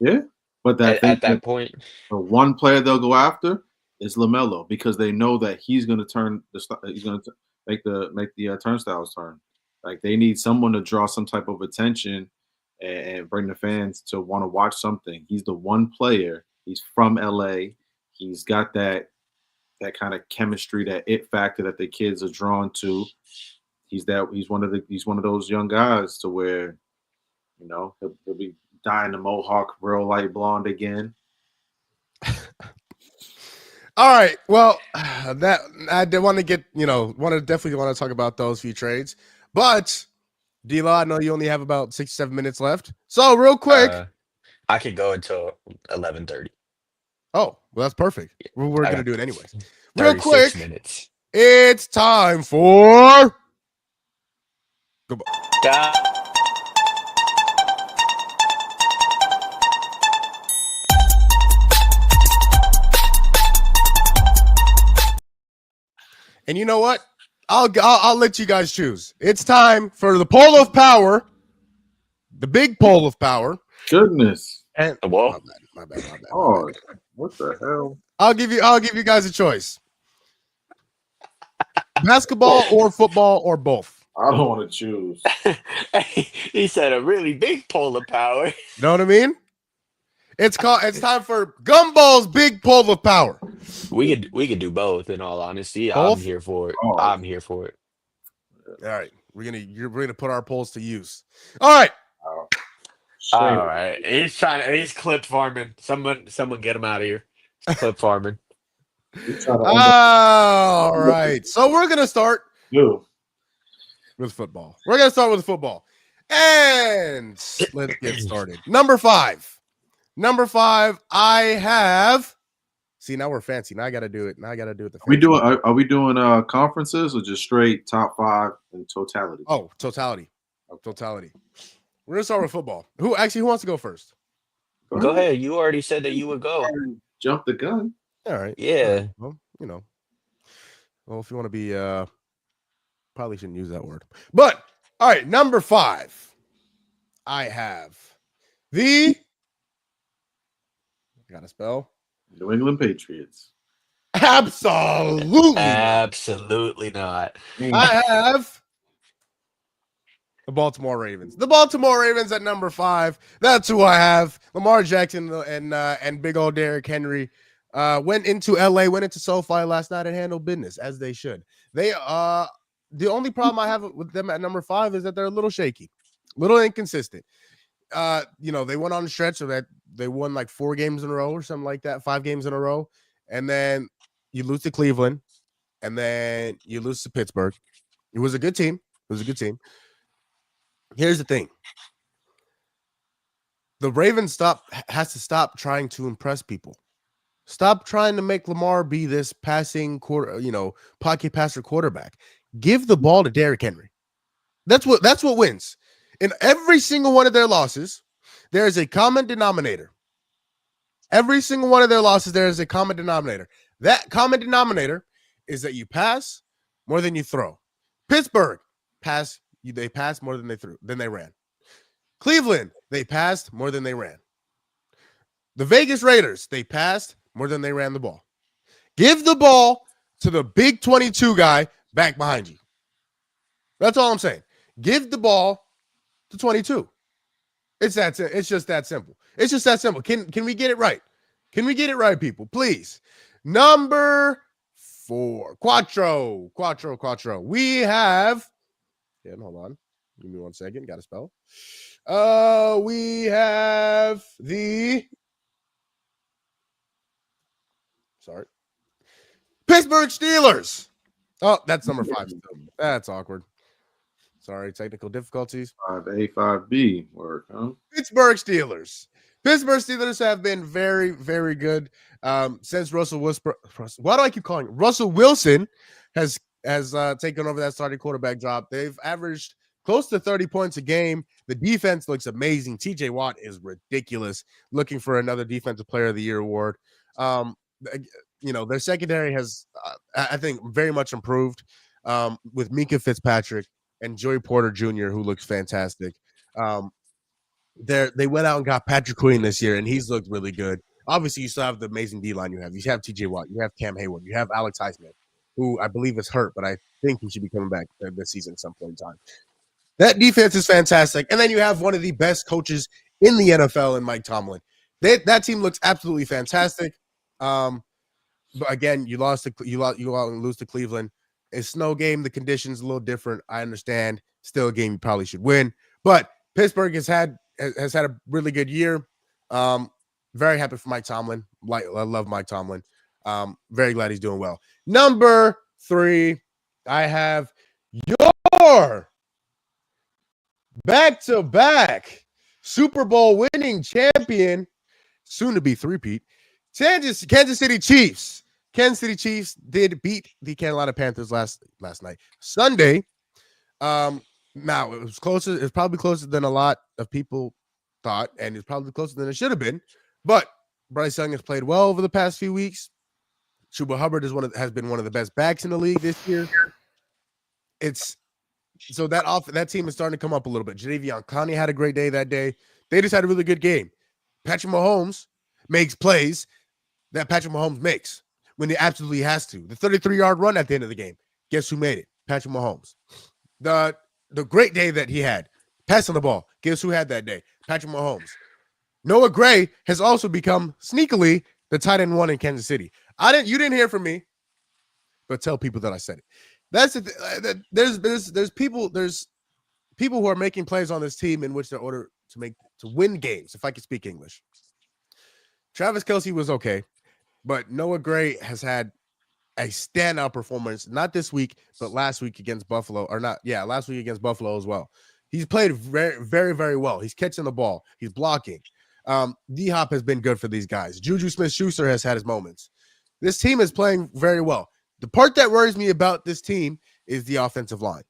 Yeah, but at that point? the one player they'll go after is LaMelo because they know that he's going to turn he's going to make the turnstiles turn. Like they need someone to draw some type of attention and bring the fans to want to watch something. He's the one player. He's from LA. He's got that kind of chemistry, that it factor that the kids are drawn to. He's one of those young guys to where, he'll be dyeing the mohawk real light blonde again. All right. Well, that I did want to get, definitely want to talk about those few trades. But D-Law, I know you only have about 6 7 minutes left. So real quick. I could go until 11:30. Oh, well, that's perfect. We're I going to got do it anyways. Real 36 quick. minutes. It's time for Da- And you know what? I'll let you guys choose. It's time for the pole of power, the big pole of power. Goodness. And Whoa. my bad. Oh, what the hell? I'll give you guys a choice. Basketball or football or both. I don't want to choose. He said a really big pole of power. You know what I mean? It's time for Gumball's big pole of power. We could do both. In all honesty, Both? I'm here for it. Oh. I'm here for it. All right, we're gonna put our polls to use. All right. All right, he's clip farming. Someone get him out of here. He's clip farming. All right. So we're gonna start with football. And let's get started. Number five, I have. See, now we're fancy. Now I got to do it. Are we doing conferences or just straight top 5 in totality? Oh, totality. We're gonna start with football. Who wants to go first? Go ahead. You already said that you would go. Jump the gun. All right. Yeah. Well, Well, if you want to be, probably shouldn't use that word. But all right, number 5, I have the. Gotta spell. New England Patriots. Absolutely not. I have the Baltimore Ravens. The Baltimore Ravens at number 5. That's who I have. Lamar Jackson and big old Derrick Henry went into LA, went into SoFi last night and handled business as they should. They the only problem I have with them at number 5 is that they're a little shaky, a little inconsistent. They went on a stretch so that they won like 4 games in a row or something like that, 5 games in a row, and then you lose to Cleveland, and then you lose to Pittsburgh. It was a good team. Here's the thing. The Ravens has to stop trying to impress people. Stop trying to make Lamar be this passing pocket passer quarterback. Give the ball to Derrick Henry. That's what wins. In every single one of their losses, there is a common denominator. Every single one of their losses, there is a common denominator. That common denominator is that you pass more than you throw. Pittsburgh they passed more than they ran. Cleveland, they passed more than they ran. The Vegas Raiders, they passed more than they ran the ball. Give the ball to the big 22 guy back behind you. That's all I'm saying. Give the ball to 22. It's just that simple. Can we get it right? Can we get it right, people? Please. Number 4. Quattro. We have. Hold on. Give me 1 second. Got to spell. We have the. Sorry. Pittsburgh Steelers. Oh, that's number 5 still. That's awkward. Sorry, technical difficulties. 5A, 5B work, huh? Pittsburgh Steelers. Pittsburgh Steelers have been very, very good since Russell Wilson. Why do I keep calling it? Russell Wilson has taken over that starting quarterback job. They've averaged close to 30 points a game. The defense looks amazing. TJ Watt is ridiculous. Looking for another Defensive Player of the Year award. Their secondary has, I think, very much improved with Minka Fitzpatrick and Joey Porter Jr., who looks fantastic. They went out and got Patrick Queen this year, and he's looked really good. Obviously, you still have the amazing D-line you have. You have TJ Watt. You have Cam Hayward. You have Alex Highsmith, who I believe is hurt, but I think he should be coming back this season at some point in time. That defense is fantastic. And then you have one of the best coaches in the NFL in Mike Tomlin. That team looks absolutely fantastic. But again, you lose to Cleveland. It's snow game. The conditions a little different. I understand. Still a game you probably should win. But Pittsburgh has had a really good year. Very happy for Mike Tomlin. I love Mike Tomlin. Very glad he's doing well. Number 3, I have your back-to-back Super Bowl winning champion, soon to be three-peat, Kansas City Chiefs. Kansas City Chiefs did beat the Carolina Panthers last night, Sunday. Now it was closer. It's probably closer than a lot of people thought, and it's probably closer than it should have been. But Bryce Young has played well over the past few weeks. Chuba Hubbard has been one of the best backs in the league this year. So that team is starting to come up a little bit. Jadeveon Clowney had a great day that day. They just had a really good game. Patrick Mahomes makes plays that Patrick Mahomes makes when he absolutely has to. The 33-yard run at the end of the game. Guess who made it? Patrick Mahomes. The great day that he had, passing the ball. Guess who had that day? Patrick Mahomes. Noah Gray has also become sneakily the tight end 1 in Kansas City. You didn't hear from me, but tell people that I said it. That's the there's people who are making plays on this team in which they're ordered to win games. If I can speak English, Travis Kelce was okay, but Noah Gray has had a standout performance, not this week, but last week against Buffalo, last week against Buffalo as well. He's played very, very, very well. He's catching the ball. He's blocking. D-Hop has been good for these guys. Juju Smith-Schuster has had his moments. This team is playing very well. The part that worries me about this team is the offensive line.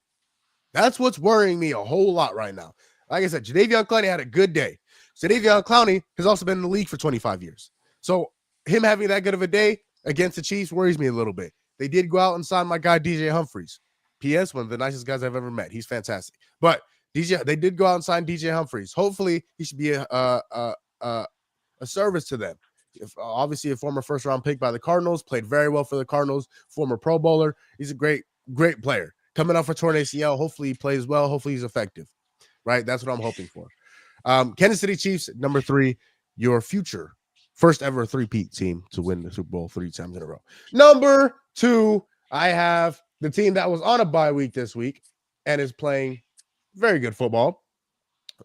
That's what's worrying me a whole lot right now. Like I said, Jadeveon Clowney had a good day. Jadeveon Clowney has also been in the league for 25 years. So him having that good of a day against the Chiefs worries me a little bit. They did go out and sign my guy, DJ Humphries. P.S., one of the nicest guys I've ever met. He's fantastic. But they did go out and sign DJ Humphries. Hopefully, he should be a service to them. Obviously, a former first-round pick by the Cardinals, played very well for the Cardinals, former Pro Bowler. He's a great, great player. Coming off a torn ACL, hopefully he plays well. Hopefully he's effective, right? That's what I'm hoping for. Kansas City Chiefs, number 3, your future first ever three-peat team to win the Super Bowl 3 times in a row. Number 2, I have the team that was on a bye week this week and is playing very good football.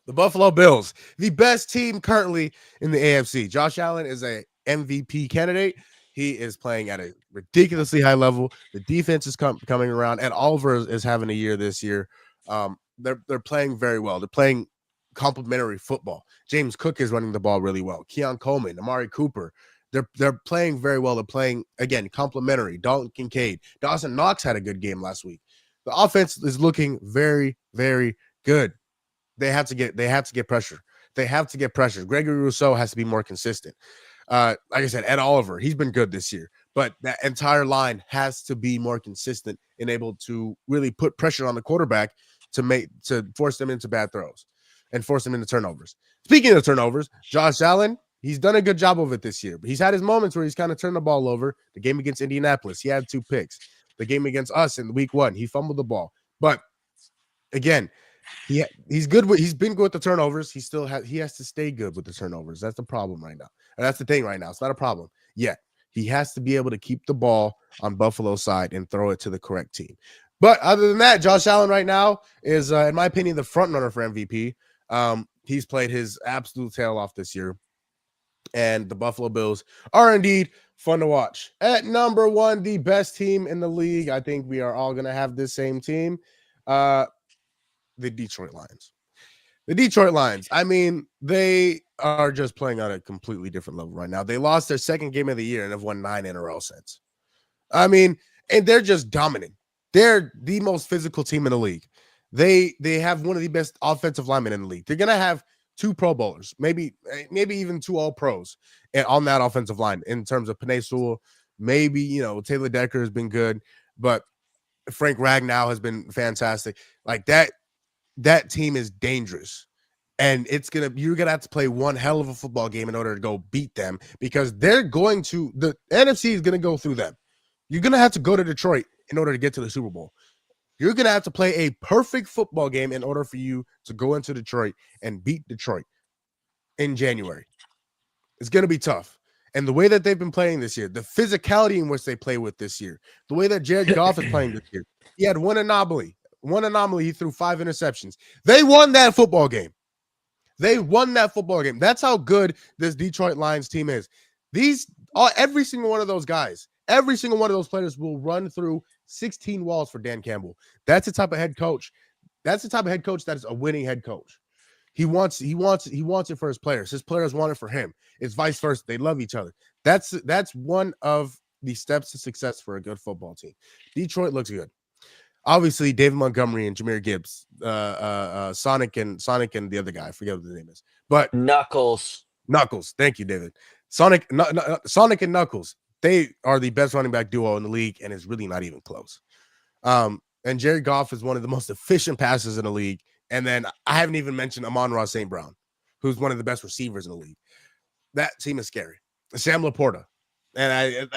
The Buffalo Bills, the best team currently in the AFC. Josh Allen is a MVP candidate. He is playing at a ridiculously high level. The defense is coming around, and Oliver is having a year this year. They're playing very well. They're playing complementary football. James Cook is running the ball really well. Keon Coleman, Amari Cooper. They're playing very well. They're playing, again, complementary. Dalton Kincaid. Dawson Knox had a good game last week. The offense is looking very, very good. They have to get pressure. They have to get pressure. Gregory Rousseau has to be more consistent. Like I said, Ed Oliver, he's been good this year, but that entire line has to be more consistent and able to really put pressure on the quarterback to force them into bad throws and force them into turnovers. Speaking of turnovers, Josh Allen, he's done a good job of it this year, but he's had his moments where he's kind of turned the ball over. The game against Indianapolis, he had 2 picks. The game against us in week 1, he fumbled the ball. But again, he's good. He's been good with the turnovers. He has to stay good with the turnovers. That's the problem right now. And that's the thing right now. It's not a problem yet. He has to be able to keep the ball on Buffalo's side and throw it to the correct team. But other than that, Josh Allen right now is, in my opinion, the front runner for MVP. He's played his absolute tail off this year. And the Buffalo Bills are indeed fun to watch. At number 1, the best team in the league. I think we are all going to have this same team. The Detroit Lions. The Detroit Lions, I mean, they are just playing on a completely different level right now. They lost their second game of the year and have won 9 in a row since. I mean, and they're just dominant. They're the most physical team in the league. They have one of the best offensive linemen in the league. They're going to have 2 Pro Bowlers, maybe even 2 All-Pros on that offensive line in terms of Penei Sewell. Maybe, Taylor Decker has been good, but Frank Ragnow has been fantastic. Like that team is dangerous. And you're gonna have to play one hell of a football game in order to go beat them, because the NFC is gonna go through them. You're gonna have to go to Detroit in order to get to the Super Bowl. You're gonna have to play a perfect football game in order for you to go into Detroit and beat Detroit in January. It's gonna be tough. And the way that they've been playing this year, the physicality in which they play with this year, the way that Jared Goff is playing this year, he had one anomaly. He threw 5 interceptions. They won that football game. That's how good this Detroit Lions team is. These Every single one of those guys, every single one of those players will run through 16 walls for Dan Campbell. That's the type of head coach. That's the type of head coach that is a winning head coach. He wants it for his players. His players want it for him. It's vice versa. They love each other. That's one of the steps to success for a good football team. Detroit looks good. Obviously, David Montgomery and Jahmyr Gibbs, Sonic and the other guy, I forget what the name is, but Knuckles. Thank you, David. Sonic and Knuckles. They are the best running back duo in the league, and it's really not even close. And Jared Goff is one of the most efficient passers in the league. And then I haven't even mentioned Amon-Ra St. Brown, who's one of the best receivers in the league. That team is scary. Sam Laporta, and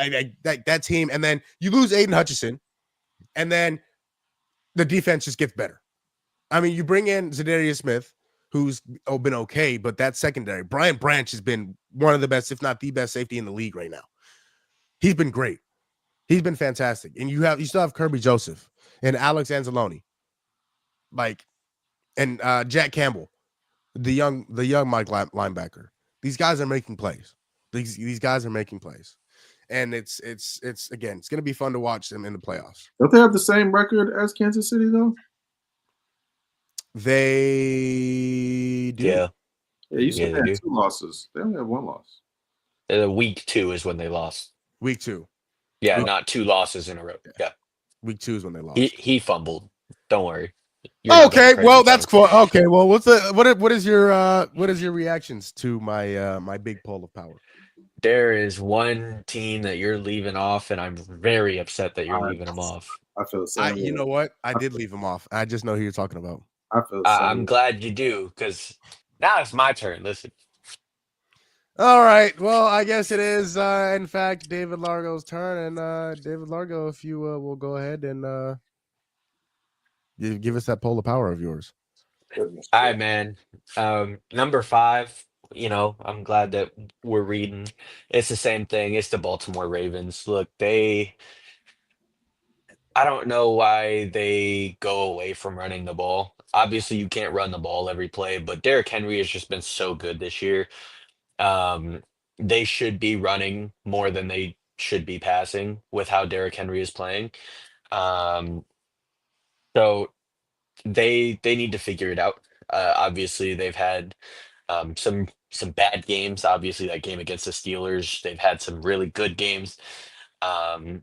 that team. And then you lose Aiden Hutchinson, and then the defense just gets better. I mean, you bring in Zadarius Smith, who's been okay, but that secondary, Brian Branch has been one of the best, if not the best safety in the league right now. He's been great. He's been fantastic. And you still have Kirby Joseph and Alex Anzalone, and Jack Campbell, the young Mike linebacker. These guys are making plays. These guys are making plays. And it's again, it's going to be fun to watch them in the playoffs. Don't they have the same record as Kansas City though? They do. Yeah. You said Yeah, they they had 2 losses. They only have 1 loss. Week 2 is when they lost. Week 2. Yeah, Well- not 2 losses in a row. Yeah. Week 2 is when they lost. He fumbled. Don't worry. You're not Okay, going crazy, well that's son. cool. Okay, well what is your reactions to my my big poll of power? There is one team that you're leaving off, and I'm very upset that you're leaving them off. I feel the same. You know what? I did leave him off. I just know who you're talking about. I feel the same. I'm glad you do, because now it's my turn. Listen. All right. Well, I guess it is in fact David Largo's turn, and David Largo, if you will go ahead and give us that poll of power of yours. Goodness All right, man. Number 5, I'm glad that we're reading. It's the same thing. It's the Baltimore Ravens. Look, I don't know why they go away from running the ball. Obviously, you can't run the ball every play, but Derrick Henry has just been so good this year. They should be running more than they should be passing with how Derrick Henry is playing. So they need to figure it out. Obviously, they've had some bad games. Obviously, that game against the Steelers. They've had some really good games. Um,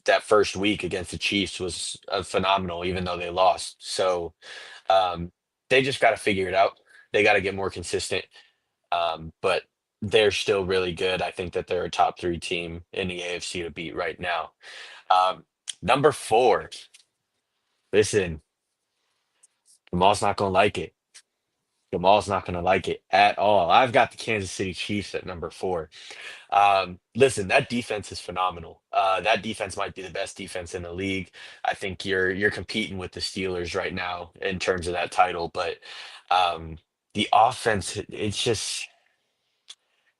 that first week against the Chiefs was phenomenal, even though they lost. So they just got to figure it out. They got to get more consistent. But they're still really good. I think that they're a top 3 team in the AFC to beat right now. Number 4. Listen, Jamal's not going to like it. Jamal's not going to like it at all. I've got the Kansas City Chiefs at number 4. Listen, that defense is phenomenal. That defense might be the best defense in the league. I think you're competing with the Steelers right now in terms of that title, but the offense, it's just,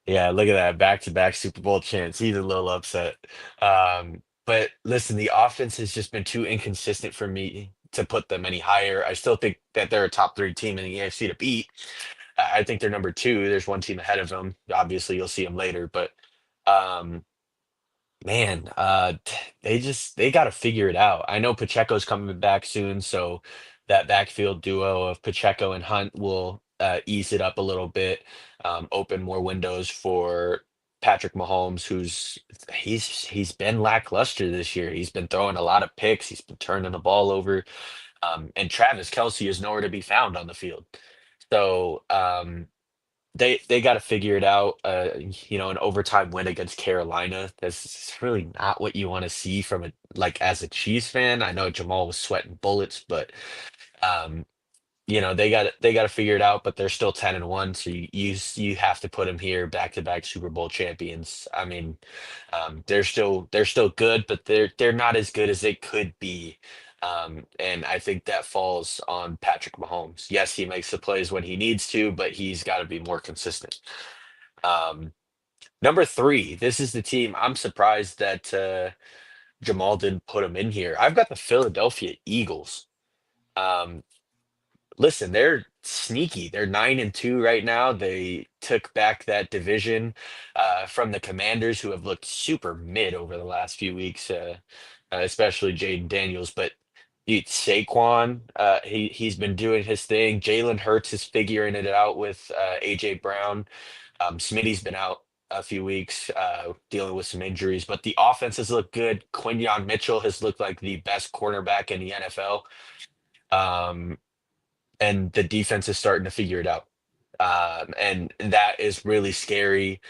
yeah, look at that back-to-back Super Bowl chance. He's a little upset. But listen, the offense has just been too inconsistent for me to put them any higher. I still think that they're a top 3 team in the AFC to beat. I think they're number 2. There's one team ahead of them. Obviously, you'll see them later, but um, man, they got to figure it out. I know Pacheco's coming back soon, so that backfield duo of Pacheco and Hunt will ease it up a little bit, open more windows for Patrick Mahomes, he's been lackluster this year. He's been throwing a lot of picks. He's been turning the ball over, and Travis Kelce is nowhere to be found on the field. So they got to figure it out. An overtime win against Carolina. That's really not what you want to see from as a Chiefs fan. I know Jamal was sweating bullets, but um, they got to figure it out. But they're still 10-1, so you have to put them here, back-to-back Super Bowl champions. I mean, they're still good, but they're not as good as they could be. And I think that falls on Patrick Mahomes. Yes, he makes the plays when he needs to, but he's got to be more consistent. Number 3, this is the team. I'm surprised that Jamal didn't put him in here. I've got the Philadelphia Eagles. Um, listen, they're sneaky. They're 9-2 right now. They took back that division from the Commanders, who have looked super mid over the last few weeks, especially Jaden Daniels. But dude, Saquon, he's been doing his thing. Jalen Hurts is figuring it out with AJ Brown. Smitty's been out a few weeks dealing with some injuries, but the offense has looked good. Quinyon Mitchell has looked like the best cornerback in the NFL. Um, and the defense is starting to figure it out. And that is really scary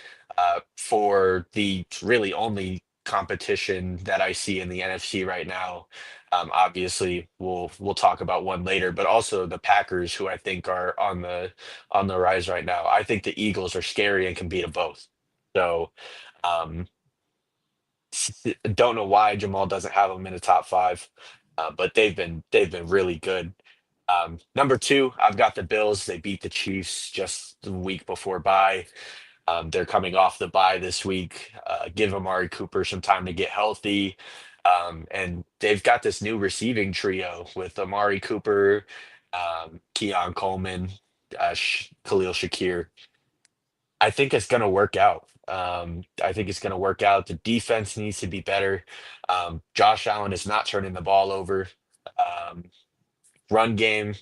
for the really only competition that I see in the NFC right now. Obviously, we'll talk about one later, but also the Packers, who I think are on the rise right now. I think the Eagles are scary and can beat them both. So, um, don't know why Jamal doesn't have them in the top five, but they've been really good. Number two, I've got the Bills. They beat the Chiefs just the week before bye. They're coming off the bye this week. Give Amari Cooper some time to get healthy. And they've got this new receiving trio with Amari Cooper, Keon Coleman, Khalil Shakir. I think it's going to work out. I think it's going to work out. The defense needs to be better. Josh Allen is not turning the ball over. Um, Run game,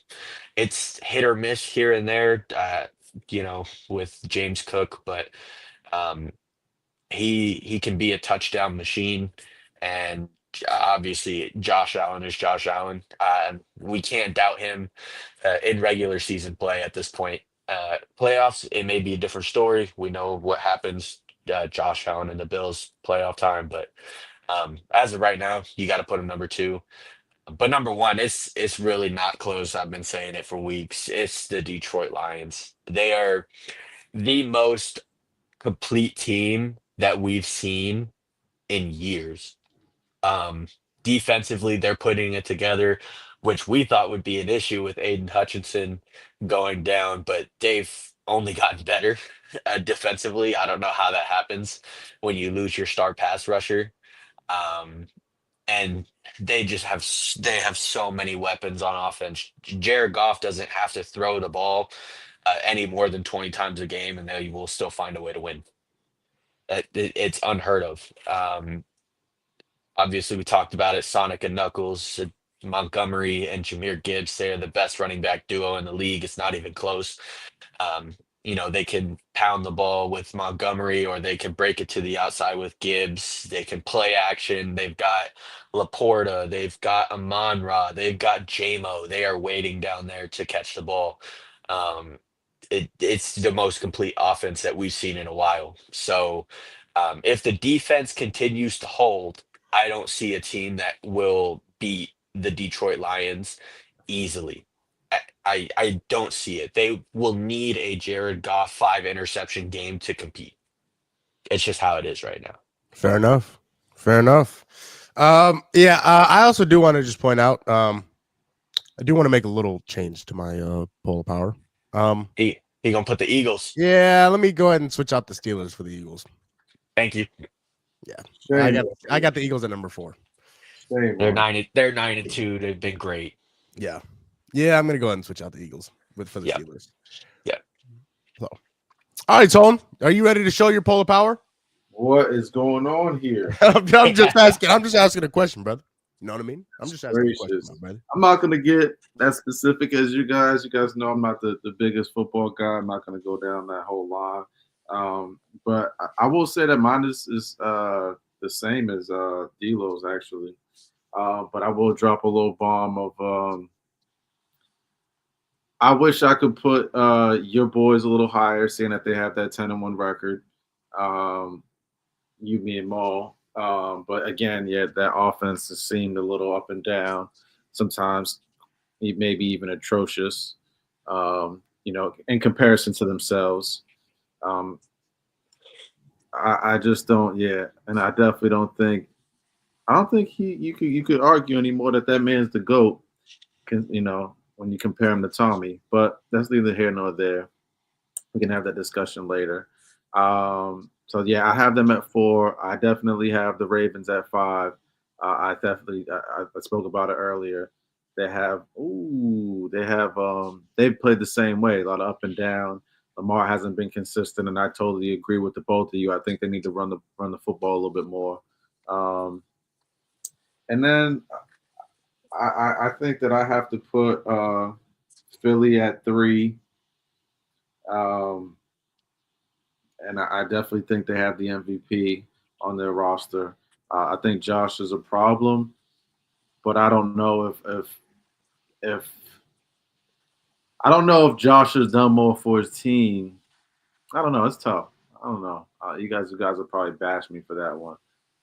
it's hit or miss here and there, with James Cook, but um, he can be a touchdown machine. And obviously, Josh Allen is Josh Allen. We can't doubt him in regular season play at this point. Playoffs, it may be a different story. We know what happens. Josh Allen and the Bills playoff time, but as of right now, you got to put him number two. But number one, it's really not close. I've been saying it for weeks. It's the Detroit Lions. They are the most complete team that we've seen in years. Um, Defensively, they're putting it together, which we thought would be an issue with Aiden Hutchinson going down, but they've only gotten better defensively. I don't know how that happens when you lose your star pass rusher. Um, and they have so many weapons on offense. Jared Goff doesn't have to throw the ball any more than 20 times a game, and they will still find a way to win. It's unheard of. Obviously, we talked about it. Sonic and Knuckles, Montgomery and Jameer Gibbs, they're the best running back duo in the league. It's not even close. Um, they can pound the ball with Montgomery, or they can break it to the outside with Gibbs. They can play action. They've got Laporta. They've got Amon-Ra. They've got JMO. They are waiting down there to catch the ball. Um, it's the most complete offense that we've seen in a while. So if the defense continues to hold, I don't see a team that will beat the Detroit Lions easily. I don't see it. They will need a Jared Goff 5 interception game to compete. It's just how it is right now. Fair enough. Fair enough. I also do want to just point out, I do want to make a little change to my poll of power. He gonna put the Eagles. Yeah, let me go ahead and switch out the Steelers for the Eagles. Thank you. Yeah, I got the Eagles at number 4. They're 9-2. They've been great. Yeah, I'm gonna go ahead and switch out the Eagles for the Steelers. Yeah. So, all right, Tone, are you ready to show your polar power? What is going on here? I'm just asking. I'm just asking a question, brother. You know what I mean? I'm just asking a question, my brother. I'm not gonna get that specific as you guys. You guys know I'm not the biggest football guy. I'm not gonna go down that whole line. But I will say that mine is the same as D'Lo's actually. But I will drop a little bomb of I wish I could put your boys a little higher, seeing that they have that 10-1 record. You, me, and Maul. But again, that offense has seemed a little up and down. Sometimes maybe even atrocious. In comparison to themselves. I just don't. Yeah, and I definitely don't think. I don't think you could argue anymore that man's the GOAT. When you compare him to Tommy, but that's neither here nor there. We can have that discussion later. So I have them at 4. I definitely have the Ravens at 5. I spoke about it earlier. they've played the same way, a lot of up and down. Lamar hasn't been consistent, and I totally agree with the both of you. I think they need to run the football a little bit more. And then I think that I have to put Philly at 3. And I definitely think they have the MVP on their roster. I think Josh is a problem, but I don't know if I don't know if Josh has done more for his team. I don't know. It's tough. I don't know. You guys will probably bash me for that one,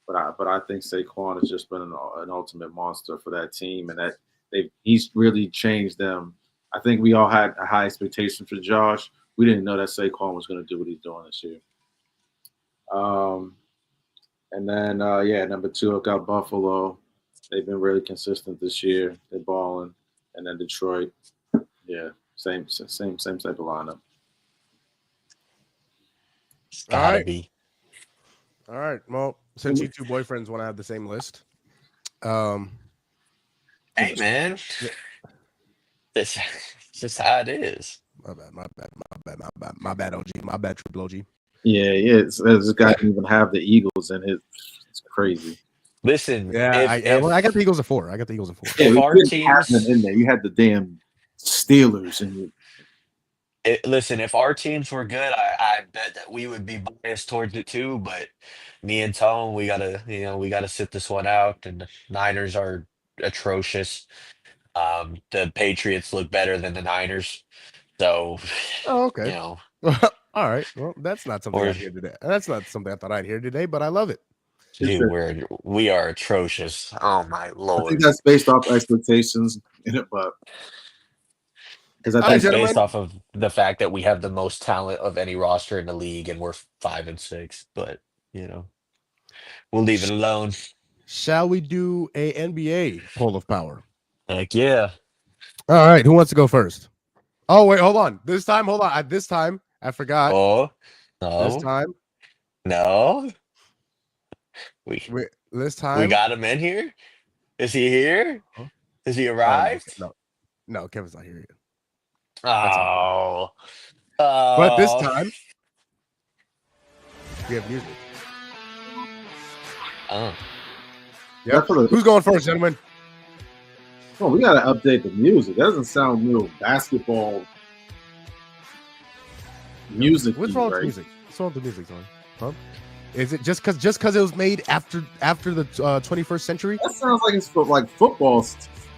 but I think Saquon has just been an ultimate monster for that team, and that he's really changed them. I think we all had a high expectation for Josh. We didn't know that Saquon was going to do what he's doing this year. And then number 2, I've got Buffalo. They've been really consistent this year. They're balling. And then Detroit. Yeah, same type of lineup. It's gotta right. be. All right. Well, since you two boyfriends want to have the same list, Hey man, this just how it is. My bad, OG. My bad, Triple OG. Yeah. This guy didn't even have the Eagles in it. It's crazy. Listen, Yeah, I got the Eagles at 4. Yeah, if our you didn't have teams them in there, you had the damn Steelers in you. listen, if our teams were good, I bet that we would be biased towards it too. But me and Tone, we gotta sit this one out. And the Niners are atrocious. The Patriots look better than the Niners. So, Oh, okay. you know, All right. Well, that's not something I'd hear today. That's not something I thought I'd hear today, but I love it. dude, we are atrocious. Oh my I lord! think that's based off expectations in it, but because I It's think based off of the fact that we have the most talent of any roster in the league, and we're 5 and 6. But we'll leave it alone. Shall we do a NBA poll of power? Heck yeah! All right. Who wants to go first? Oh, wait, hold on. This time, I forgot. Oh This no, time, no. we We got him in here. Is he here? Huh? Has he arrived? No, Kevin's not here yet. Oh, But this time, we have music. Oh. Yep. Who's going first, gentlemen? Oh, we gotta update the music. That doesn't sound real basketball music. What's wrong with music? What's wrong with the music, Tony? Huh? Is it just because it was made after the 21st century? That sounds like it's for like football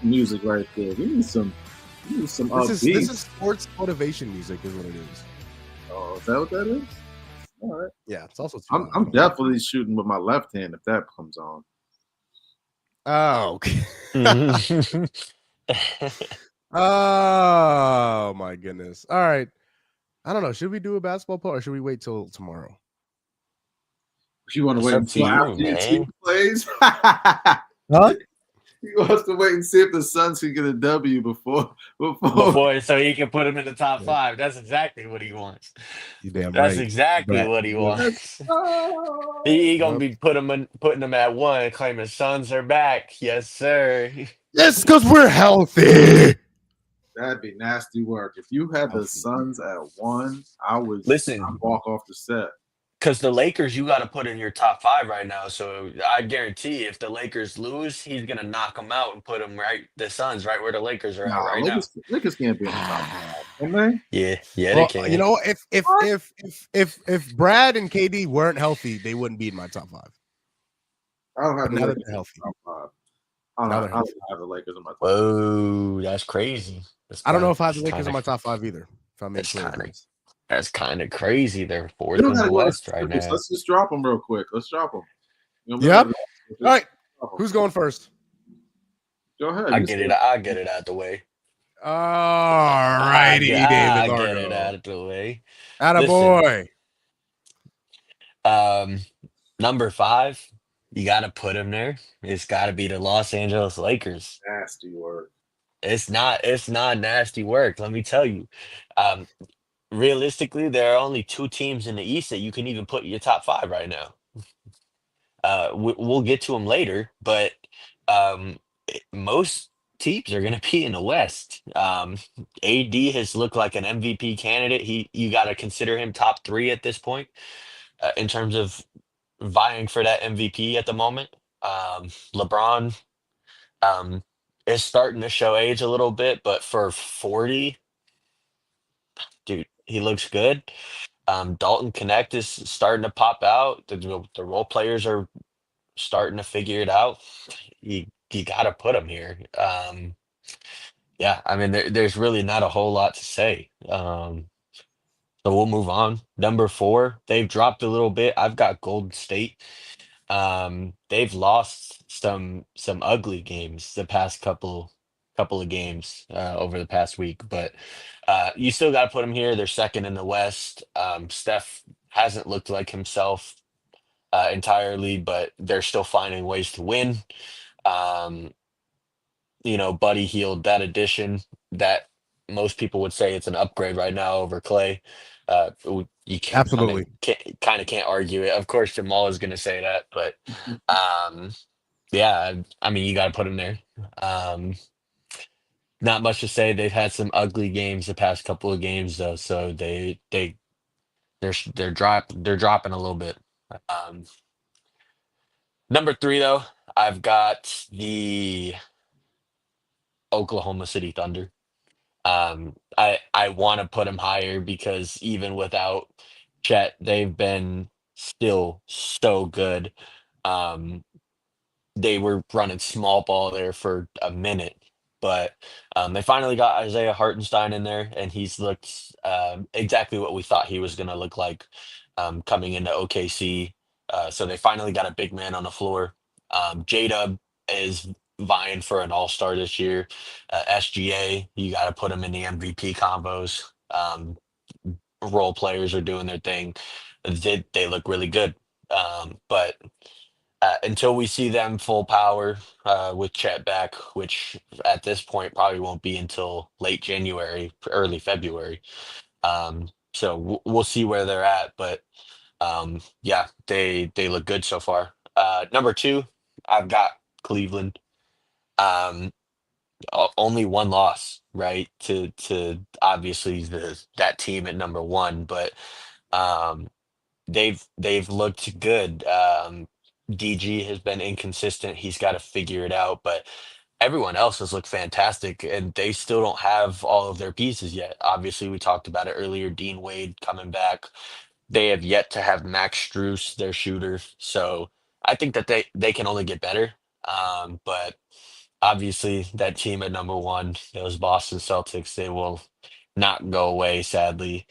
music right there. We need some This is sports motivation music, is what it is. Oh, is that what that is? All right. Yeah, it's also. I'm definitely shooting with my left hand if that comes on. Oh, okay. Oh my goodness! All right, I don't know. Should we do a basketball poll or should we wait till tomorrow? You want to wait until after your team plays? Huh? He wants to wait and see if the Suns can get a W before so he can put him in the top 5. That's exactly what he wants. You damn right. That's exactly what he wants. He gonna be putting them at 1, claiming Suns are back. Yes, sir. Yes, because we're healthy. That'd be nasty work. If you had the Suns at 1, I'd walk off the set. Because the Lakers, you got to put in your top 5 right now. So I guarantee if the Lakers lose, he's gonna knock them out and put them the Suns right where the Lakers are at right now. Lakers can't be in the top 5, can they? Yeah, well, they can. You know, if Brad and KD weren't healthy, they wouldn't be in my top 5. I don't have the now Lakers they're healthy. top 5. I don't have the Lakers in my top 5. Whoa, that's crazy. I don't know if I have the Lakers in my top 5 either. If I make That's kind of crazy. They're 4th in the West right now. Let's just drop them real quick. Let's drop them. Yep. All right. Who's going first? Go ahead. I'll get it out the way. All righty, David. I'll get it out of the way. Attaboy. Number 5, you got to put him there. It's got to be the Los Angeles Lakers. Nasty work. It's not nasty work. Let me tell you. Realistically, there are only 2 teams in the East that you can even put in your top 5 right now. We'll get to them later, but most teams are going to be in the West. AD has looked like an MVP candidate. You got to consider him top 3 at this point in terms of vying for that MVP at the moment. LeBron um, is starting to show age a little bit, but for 40, dude, he looks good. Dalton Connect is starting to pop out. The role players are starting to figure it out. You got to put him here. Yeah, I mean, there's really not a whole lot to say. So we'll move on. Number 4, they've dropped a little bit. I've got Golden State. They've lost some ugly games the past couple of games over the past week, but you still got to put them here. They're second in the West. Steph hasn't looked like himself entirely, but they're still finding ways to win. Um, Buddy Hield, that addition that most people would say it's an upgrade right now over Clay. You Absolutely. can't argue it. Of course, Jamal is going to say that, but um, yeah, I mean, you got to put him there. Um, Not much to say. They've had some ugly games the past couple of games though, so they're dropping a little bit. Um, Number 3 though, I've got the Oklahoma City Thunder. I want to put them higher because even without Chet, they've been still so good. Um, they were running small ball there for a minute, but they finally got Isaiah Hartenstein in there, and he's looked exactly what we thought he was going to look like coming into OKC. So they finally got a big man on the floor. J-Dub is vying for an all-star this year. SGA, you got to put him in the MVP combos. Role players are doing their thing. They look really good. But until we see them full power with Chet back, which at this point probably won't be until late January, early February. So we'll see where they're at. But yeah, they look good so far. Number 2, I've got Cleveland. Um, Only one loss, right? To obviously that team at number 1, but um, they've looked good. DG has been inconsistent. He's got to figure it out, but everyone else has looked fantastic, and they still don't have all of their pieces yet. Obviously, we talked about it earlier. Dean Wade coming back. They have yet to have Max Strus, their shooter. So I think that they can only get better. But obviously, that team at number 1, those Boston Celtics, they will not go away, sadly.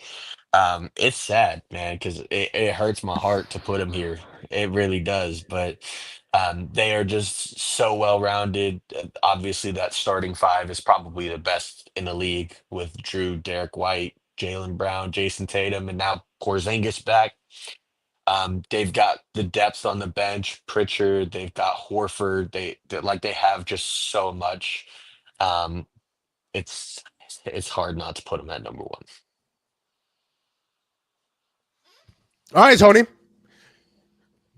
It's sad, man, because it hurts my heart to put them here. It really does. But they are just so well rounded. Obviously, that starting 5 is probably the best in the league with Drew, Derek White, Jalen Brown, Jason Tatum, and now Porzingis back. They've got the depth on the bench, Pritchard. They've got Horford. They have just so much. Um, it's it's hard not to put them at number 1. All right, Tony.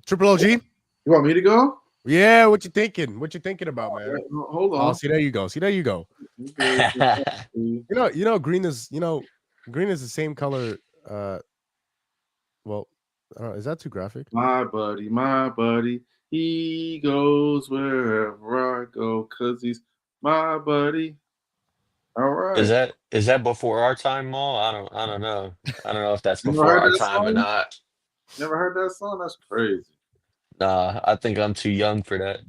Triple OG. You want me to go? Yeah, what you thinking? What you thinking about, man? Hold on. Oh, see, there you go. See, there you go. Green is the same color. Well, I don't know, is that too graphic? My buddy, he goes wherever I go because he's my buddy. All right. Is that before our time, Maul? I don't know. I don't know if that's You never before heard our that time or song? not. Never heard that song? That's crazy. Nah, I think I'm too young for that.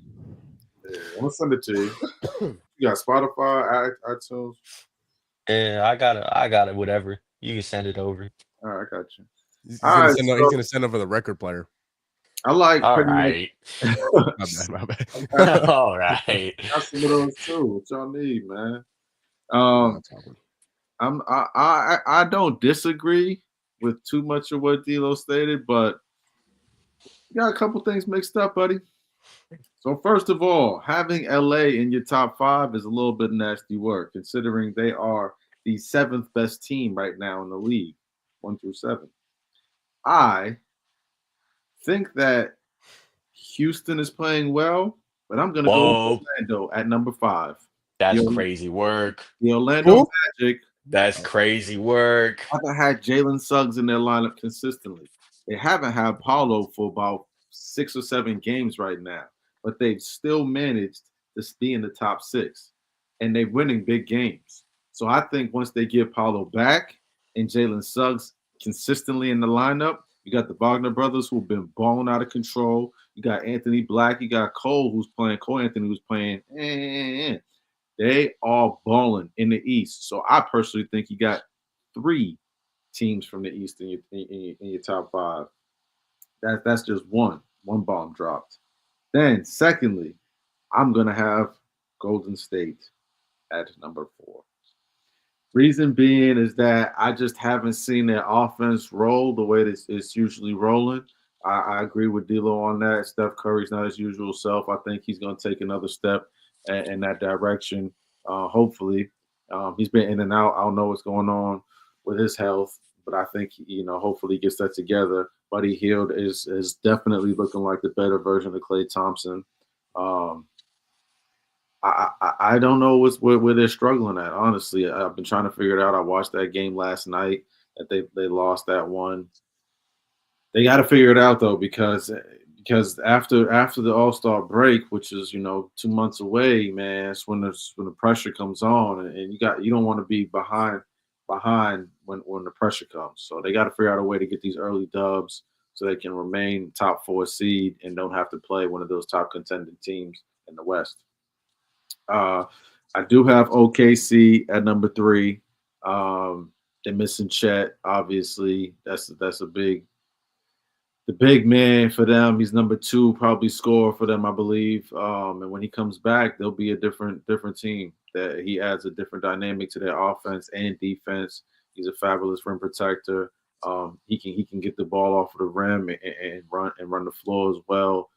Yeah, I'm gonna send it to you. You got Spotify, iTunes. Yeah, I got it. Whatever. You can send it over. All right, I got you. He's All gonna send over the record player. I like All pretty right. My bad. All right. Got some of those too. What y'all need, man? I don't disagree with too much of what D'Lo stated, but you got a couple things mixed up, buddy. So first of all, having LA in your top 5 is a little bit nasty work, considering they are the 7th best team right now in the league, 1 through 7. I think that Houston is playing well, but I'm going to go with Orlando at number 5. That's The, crazy work. the Orlando Who? Magic That's crazy work. haven't had Jalen Suggs in their lineup consistently. They haven't had Paulo for about 6 or 7 games right now, but they've still managed to be in the top 6, and they're winning big games. So I think once they get Paulo back and Jalen Suggs consistently in the lineup, you got the Wagner brothers who've been balling out of control. You got Anthony Black. You got Cole Anthony who's playing. They are balling in the East. So I personally think you got 3 teams from the East in your top 5. That's just one bomb dropped. Then, secondly, I'm gonna have Golden State at number 4. Reason being is that I just haven't seen their offense roll the way it's usually rolling. I agree with D'Lo on that. Steph Curry's not his usual self. I think he's going to take another step in that direction. Hopefully, he's been in and out. I don't know what's going on with his health, but I think hopefully he gets that together. Buddy Hield is definitely looking like the better version of Klay Thompson. I don't know where they're struggling at. Honestly, I've been trying to figure it out. I watched that game last night that they lost that one. They got to figure it out though, because after the All-Star break, which is 2 months away, man, it's when the pressure comes on, and you don't want to be behind when the pressure comes. So they got to figure out a way to get these early dubs so they can remain top 4 seed and don't have to play one of those top contending teams in the West. I do have OKC at number 3. They're missing Chet, obviously. That's the big man for them. He's number 2, probably scorer for them, I believe. And when he comes back, they'll be a different team. That he adds a different dynamic to their offense and defense. He's a fabulous rim protector. He can get the ball off of the rim and run the floor as well.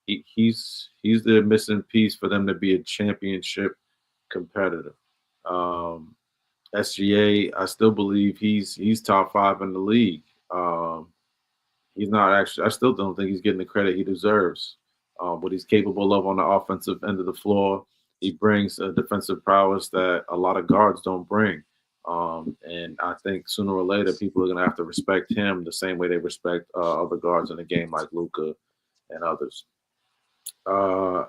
He's the missing piece for them to be a championship competitor. SGA, I still believe he's top 5 in the league. He's not actually. I still don't think he's getting the credit he deserves. What he's capable of on the offensive end of the floor, he brings a defensive prowess that a lot of guards don't bring. And I think sooner or later, people are going to have to respect him the same way they respect other guards in the game, like Luka and others. I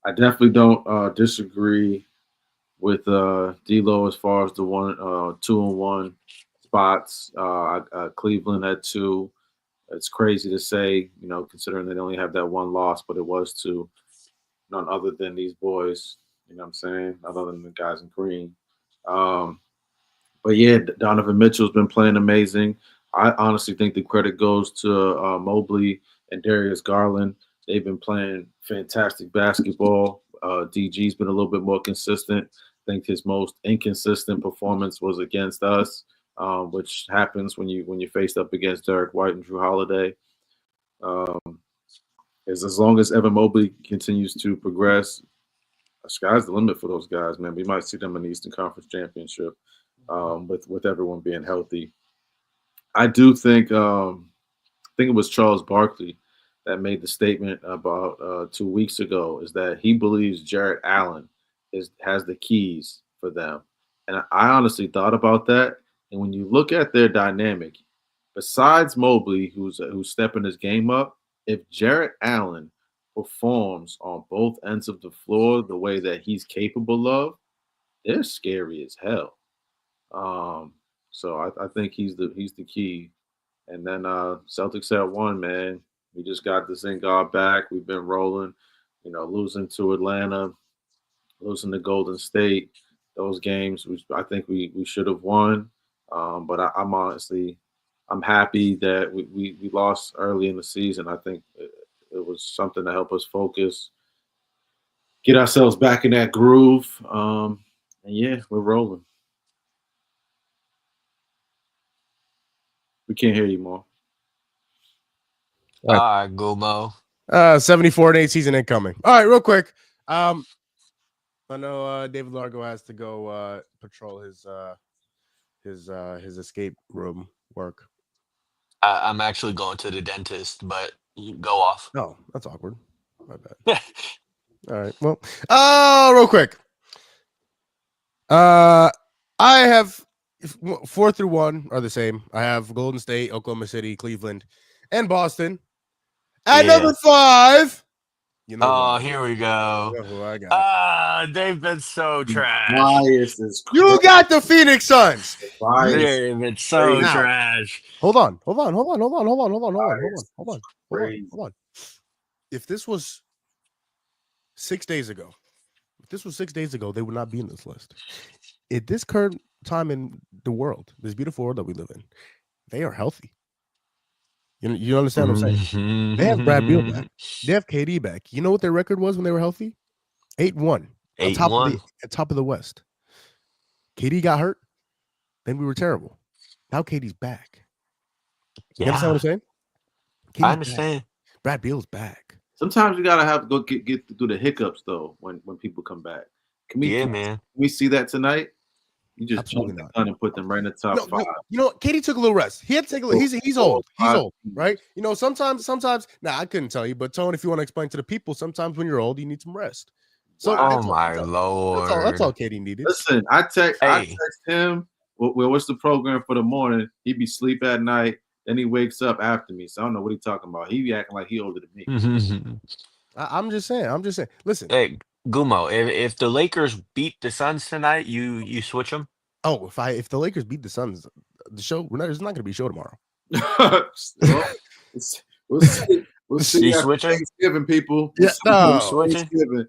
definitely don't disagree with D'Lo as far as the 2-1 spots. Cleveland had 2. It's crazy to say, considering they only have that 1 loss, but it was to none other than these boys. You know what I'm saying? Other than the guys in green. But yeah, Donovan Mitchell's been playing amazing. I honestly think the credit goes to Mobley and Darius Garland. They've been playing fantastic basketball. DG's been a little bit more consistent. I think his most inconsistent performance was against us, which happens when you faced up against Derek White and Drew Holiday. As long as Evan Mobley continues to progress, the sky's the limit for those guys, man. We might see them in the Eastern Conference Championship with everyone being healthy. I do think it was Charles Barkley that made the statement about 2 weeks ago, is that he believes Jarrett Allen has the keys for them. And I honestly thought about that. And when you look at their dynamic, besides Mobley, who's stepping his game up, if Jarrett Allen performs on both ends of the floor the way that he's capable of, they're scary as hell. So I think he's the key. And then Celtics at 1, man. We just got the Zingard back. We've been rolling, losing to Atlanta, losing to Golden State. Those games, I think we should have won. But I'm happy that we lost early in the season. I think it was something to help us focus, get ourselves back in that groove. And yeah, we're rolling. We can't hear you, Mo. All right, go Mo. 74-8 season incoming. All right, real quick. I know David Largo has to go patrol his escape room work. I'm actually going to the dentist, but you go off. Oh, that's awkward. My bad. All right. Well, real quick. I have 4 through 1 are the same. I have Golden State, Oklahoma City, Cleveland, and Boston. At Yeah. number 5, you know Oh, what? here we You go. know who I got. They've been so trash. Bias is You got the Phoenix Suns. bias. They've been so Now, trash. Hold on. If this was 6 days ago, they would not be in this list. At this current time in the world, this beautiful world that we live in, they are healthy. You understand what I'm saying? They have Brad Beal back. They have KD back. You know what their record was when they were healthy? 8-1. 8-1. Top of the West. KD got hurt. Then we were terrible. Now KD's back. You understand what I'm saying? KD's I understand. back. Brad Beal's back. Sometimes you gotta have to go get through the hiccups though when people come back. Can we see that tonight? You just Absolutely jump not. the gun and put them right in the top 5. No, you know what? KD took a little rest. He had to take a little. He's old. He's old, right? You know, sometimes. I couldn't tell you, but Tone, if you want to explain to the people, sometimes when you're old, you need some rest. So, Oh my lord! That's all KD needed. Listen, I text him. Well, what's the program for the morning? He be sleep at night. Then he wakes up after me. So I don't know what he's talking about. He be acting like he older than me. I'm just saying. Listen. Hey, Gumo, if the Lakers beat the Suns tonight, you switch them? Oh, if the Lakers beat the Suns, the show there's not going to be a show tomorrow. We'll see. You switching? Thanksgiving, people. Yeah, no. Thanksgiving.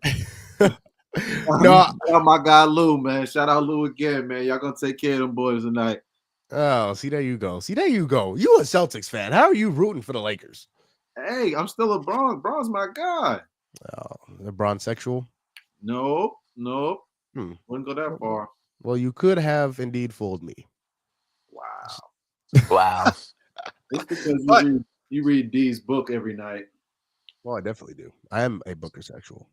No. Shout out my guy Lou, man. Shout out Lou again, man. Y'all gonna take care of them boys tonight. Oh, see, there you go. You a Celtics fan. How are you rooting for the Lakers? Hey, I'm still a Bron. Bron's my guy. Oh, LeBron sexual? Nope. Wouldn't go that far. Well, you could have indeed fooled me. Wow. It's because you read D's book every night. Well, I definitely do. I am a Booker sexual.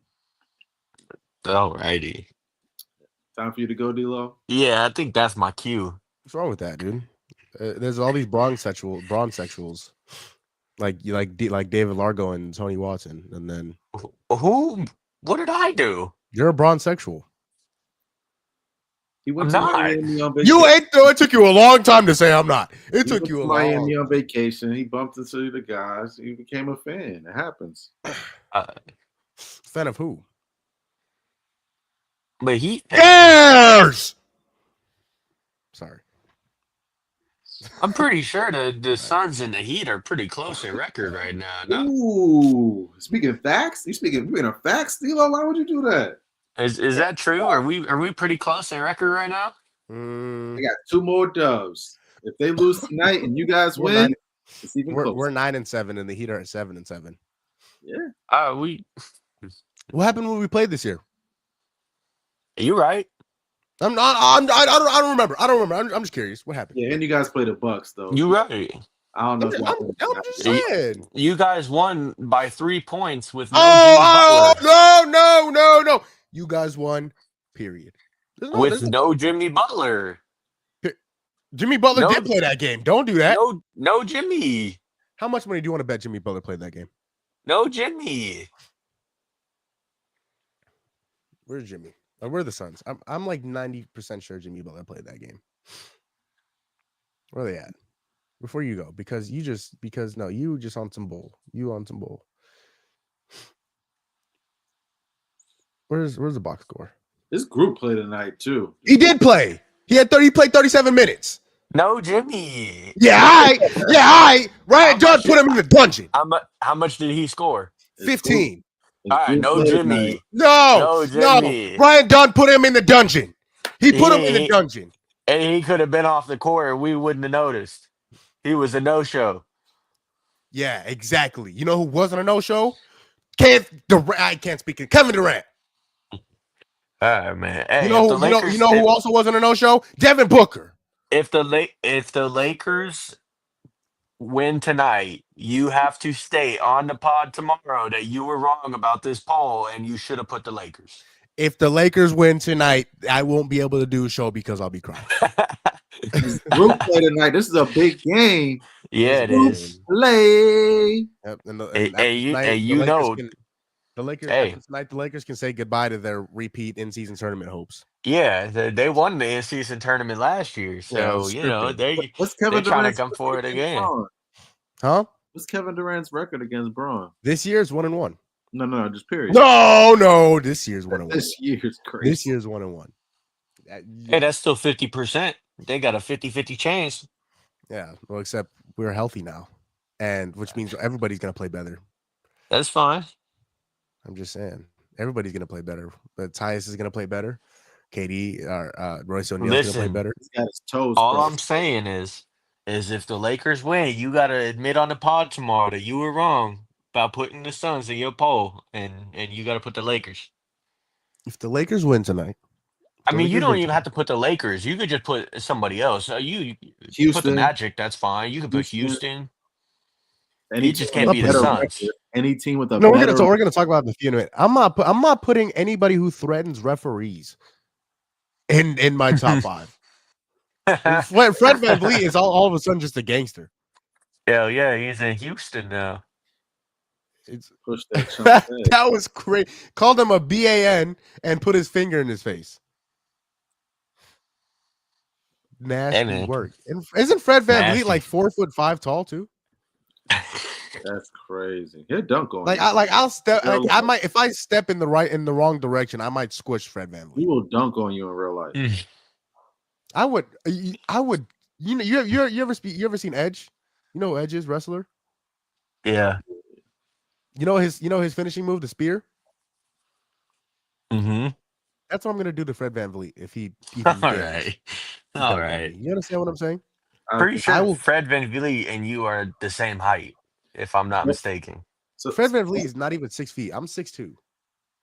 Alrighty. Time for you to go, D-Lo? Yeah, I think that's my cue. What's wrong with that, dude? There's all these brawn sexuals, like David Largo and Tony Watson, and then Who? What did I do? you're a brawn sexual. He went I'm to not. Miami on vacation. You ain't though. It took you a long time to say I'm not. It took you a long Miami on vacation. He bumped into the guys. He became a fan. It happens. Fan of who? But he Bears. Sorry. I'm pretty sure the Suns and the Heat are pretty close in record right now. No? Ooh, speaking facts? You being a facts, D-Lo? Why would you do that? Is that true? Are we pretty close in record right now? I got 2 more dubs. If they lose tonight and you guys win, it's even closer. We're 9-7, and the Heat are at 7-7. Yeah. What happened when we played this year? You right? I don't remember. I'm just curious. What happened? Yeah, and you guys play the Bucks though. You right. I don't know. I'm just saying. You guys won by 3 points with no Jimmy Butler. No. You guys won. Period. With no Jimmy Butler. Jimmy Butler did play that game. Don't do that. No Jimmy. How much money do you want to bet Jimmy Butler played that game? No Jimmy. Where's Jimmy? Where are the Suns? I'm like 90% sure Jimmy Butler played that game. Where are they at? Before you go, because you just on some bull. You on some bull. Where's the box score? This group played tonight too. He did play. He played 37 minutes. No Jimmy. Yeah, I. Ryan Dunn put him in the dungeon. How much did he score? 15. All right, no Jimmy. No Jimmy. Ryan Dunn put him in the dungeon. He put him in the dungeon. And he could have been off the court. We wouldn't have noticed. He was a no-show. Yeah, exactly. You know who wasn't a no-show? I can't speak. Kevin Durant. All right, man. Hey, you know who also wasn't a no-show? Devin Booker. If the Lakers win tonight, you have to state on the pod tomorrow that you were wrong about this poll and you should have put the Lakers. If the Lakers win tonight, I won't be able to do a show because I'll be crying. Group play tonight. This is a big game. Yeah, it is. Play. Yep, The The Lakers Hey. after tonight, the Lakers can say goodbye to their repeat in-season tournament hopes. Yeah, they won the in-season tournament last year, so scripted. What's they're Kevin trying to Durant's come record forward against again. Braun? Huh? What's Kevin Durant's record against Braun? This year's 1-1. No, just period. No. This year's 1-1. This year's crazy. This year's 1-1. Hey, that's still 50%. They got a 50-50 chance. Yeah. Well, except we're healthy now, and which means everybody's gonna play better. That's fine. I'm just saying, everybody's gonna play better. But Tyus is gonna play better. KD or Royce O'Neal's gonna play better. He's got his toes All crossed. I'm saying is if the Lakers win, you got to admit on the pod tomorrow that you were wrong about putting the Suns in your poll, and you got to put the Lakers. If the Lakers win tonight, I mean, you don't even have to put the Lakers. You could just put somebody else. You put the Houston. Magic. That's fine. You could put Houston. Any You just team can't with be a the better Suns. record, any team with a No, better we're gonna talk about the few in a minute. I'm not putting anybody who threatens referees in my top 5. Fred VanVleet is all of a sudden just a gangster. Hell yeah, he's in Houston now. It's push that chunk that was crazy. Called him a BAN and put his finger in his face. Nasty work. And isn't Fred VanVleet like 4'5" tall too? That's crazy. He'll dunk on you. I'll step. I might if I step in the wrong direction, I might squish Fred VanVleet. He will dunk on you in real life. I would. You know, you ever seen Edge? You know who Edge is, wrestler. Yeah. You know his finishing move, the spear. Mm-hmm. That's what I'm gonna do to Fred VanVleet if he. All right. You understand what I'm saying? Pretty sure Fred VanVleet and you are the same height, if I'm not mistaken. So Fred VanVleet is not even 6 feet. I'm 6'2".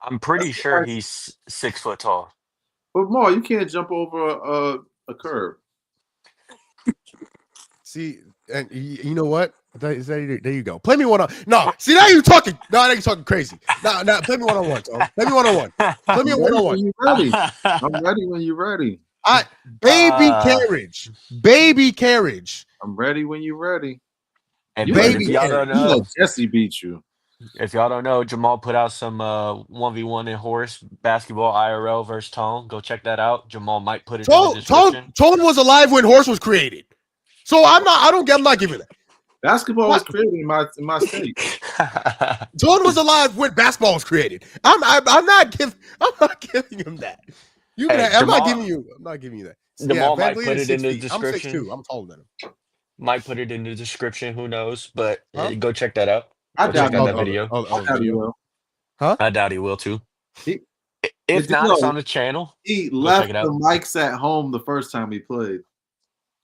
I'm pretty sure he's 6 foot tall. But Maul, you can't jump over a curb. See, and you know what? There you go. Play me one on. No, see now you're talking. No, now you're talking crazy. No, play me 1-on-1. Play me 1-on-1. Play me 1-on-1. I'm ready when you're ready. Baby carriage. I'm ready when you're ready. And baby, if y'all don't know, Jesse beat you. If y'all don't know, Jamal put out some 1v1 in horse basketball IRL versus Tone. Go check that out. Jamal might put it in the description. Tone was alive when horse was created. So I'm not giving that. Basketball was created in my state. Tone was alive when basketball was created. I'm not giving him that. I'm not giving you that. Jamal might put it in the description. I'm 6'2". I'm taller than him. Might put it in the description. Who knows? But go check that out. I doubt that video. He will. Huh? I doubt he will too. If not, it's on the channel. He left the mics at home the first time he played.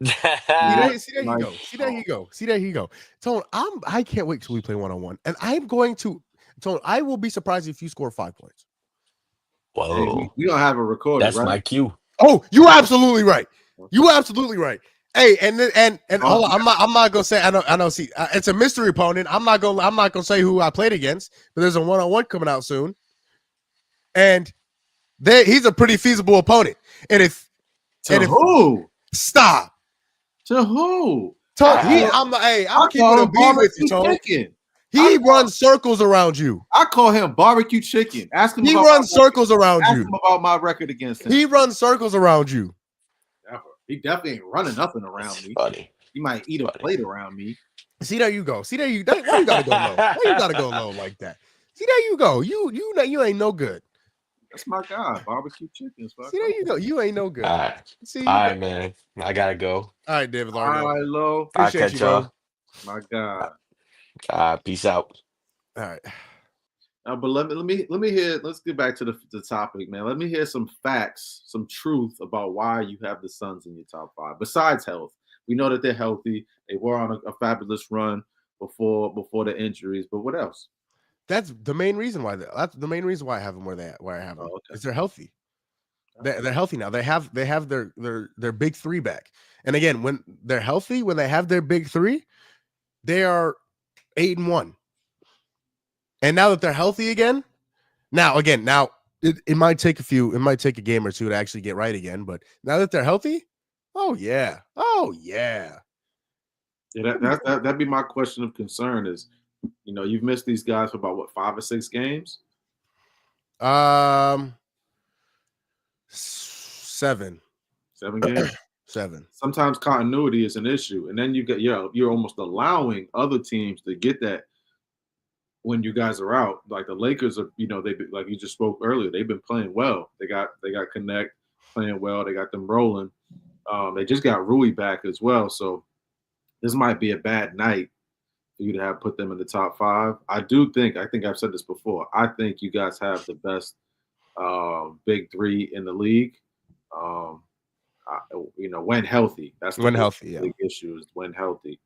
See, there you go. Tone, I can't wait till we play 1-on-1. And I'm going to Tone, I will be surprised if you score 5 points. Whoa. Hey, we don't have a recorder. That's my cue. Oh, you're absolutely right. Hey, and hold on, I'm not gonna say I know. See, it's a mystery opponent. I'm not gonna say who I played against, but there's a 1-on-1 coming out soon, and he's a pretty feasible opponent. Who? Stop. To who? I'm keeping a beat with you, Tone. He runs circles around you. I call him barbecue chicken. Ask him. He runs circles around you. Ask him about my record against him. He runs circles around you. He definitely ain't running nothing around me. Buddy. He might eat a plate around me. See, there you go. Why you gotta go low? Why you gotta go low like that? See, there you go. You ain't no good. That's my guy, barbecue chicken. See, there you go. You ain't no good. All right, man. I gotta go. All right, David. All right, Lo. I'll catch y'all. My God. Peace out. All right. But let me hear. Let's get back to the topic, man. Let me hear some facts, some truth about why you have the Suns in your top 5. Besides health, we know that they're healthy. They were on a fabulous run before the injuries. But what else? That's the main reason why. That's the main reason why I have them where I have them. Is they're healthy. They're healthy now. They have their big 3 back. And again, when they're healthy, when they have their big 3, they are 8-1. And now that they're healthy again, it might take a game or two to actually get right again. But now that they're healthy, oh yeah. Yeah, that'd be my question of concern is, you've missed these guys for about 5 or 6 games. 7. 7 games. 7. Sometimes continuity is an issue, and then you're almost allowing other teams to get that when you guys are out. Like the Lakers are, they like you just spoke earlier, they've been playing well. They got Connect playing well. They got them rolling. They just got Rui back as well, so this might be a bad night for you to have put them in the top 5. I think I've said this before. I think you guys have the best big 3 in the league. When healthy. That's the big issue is when healthy.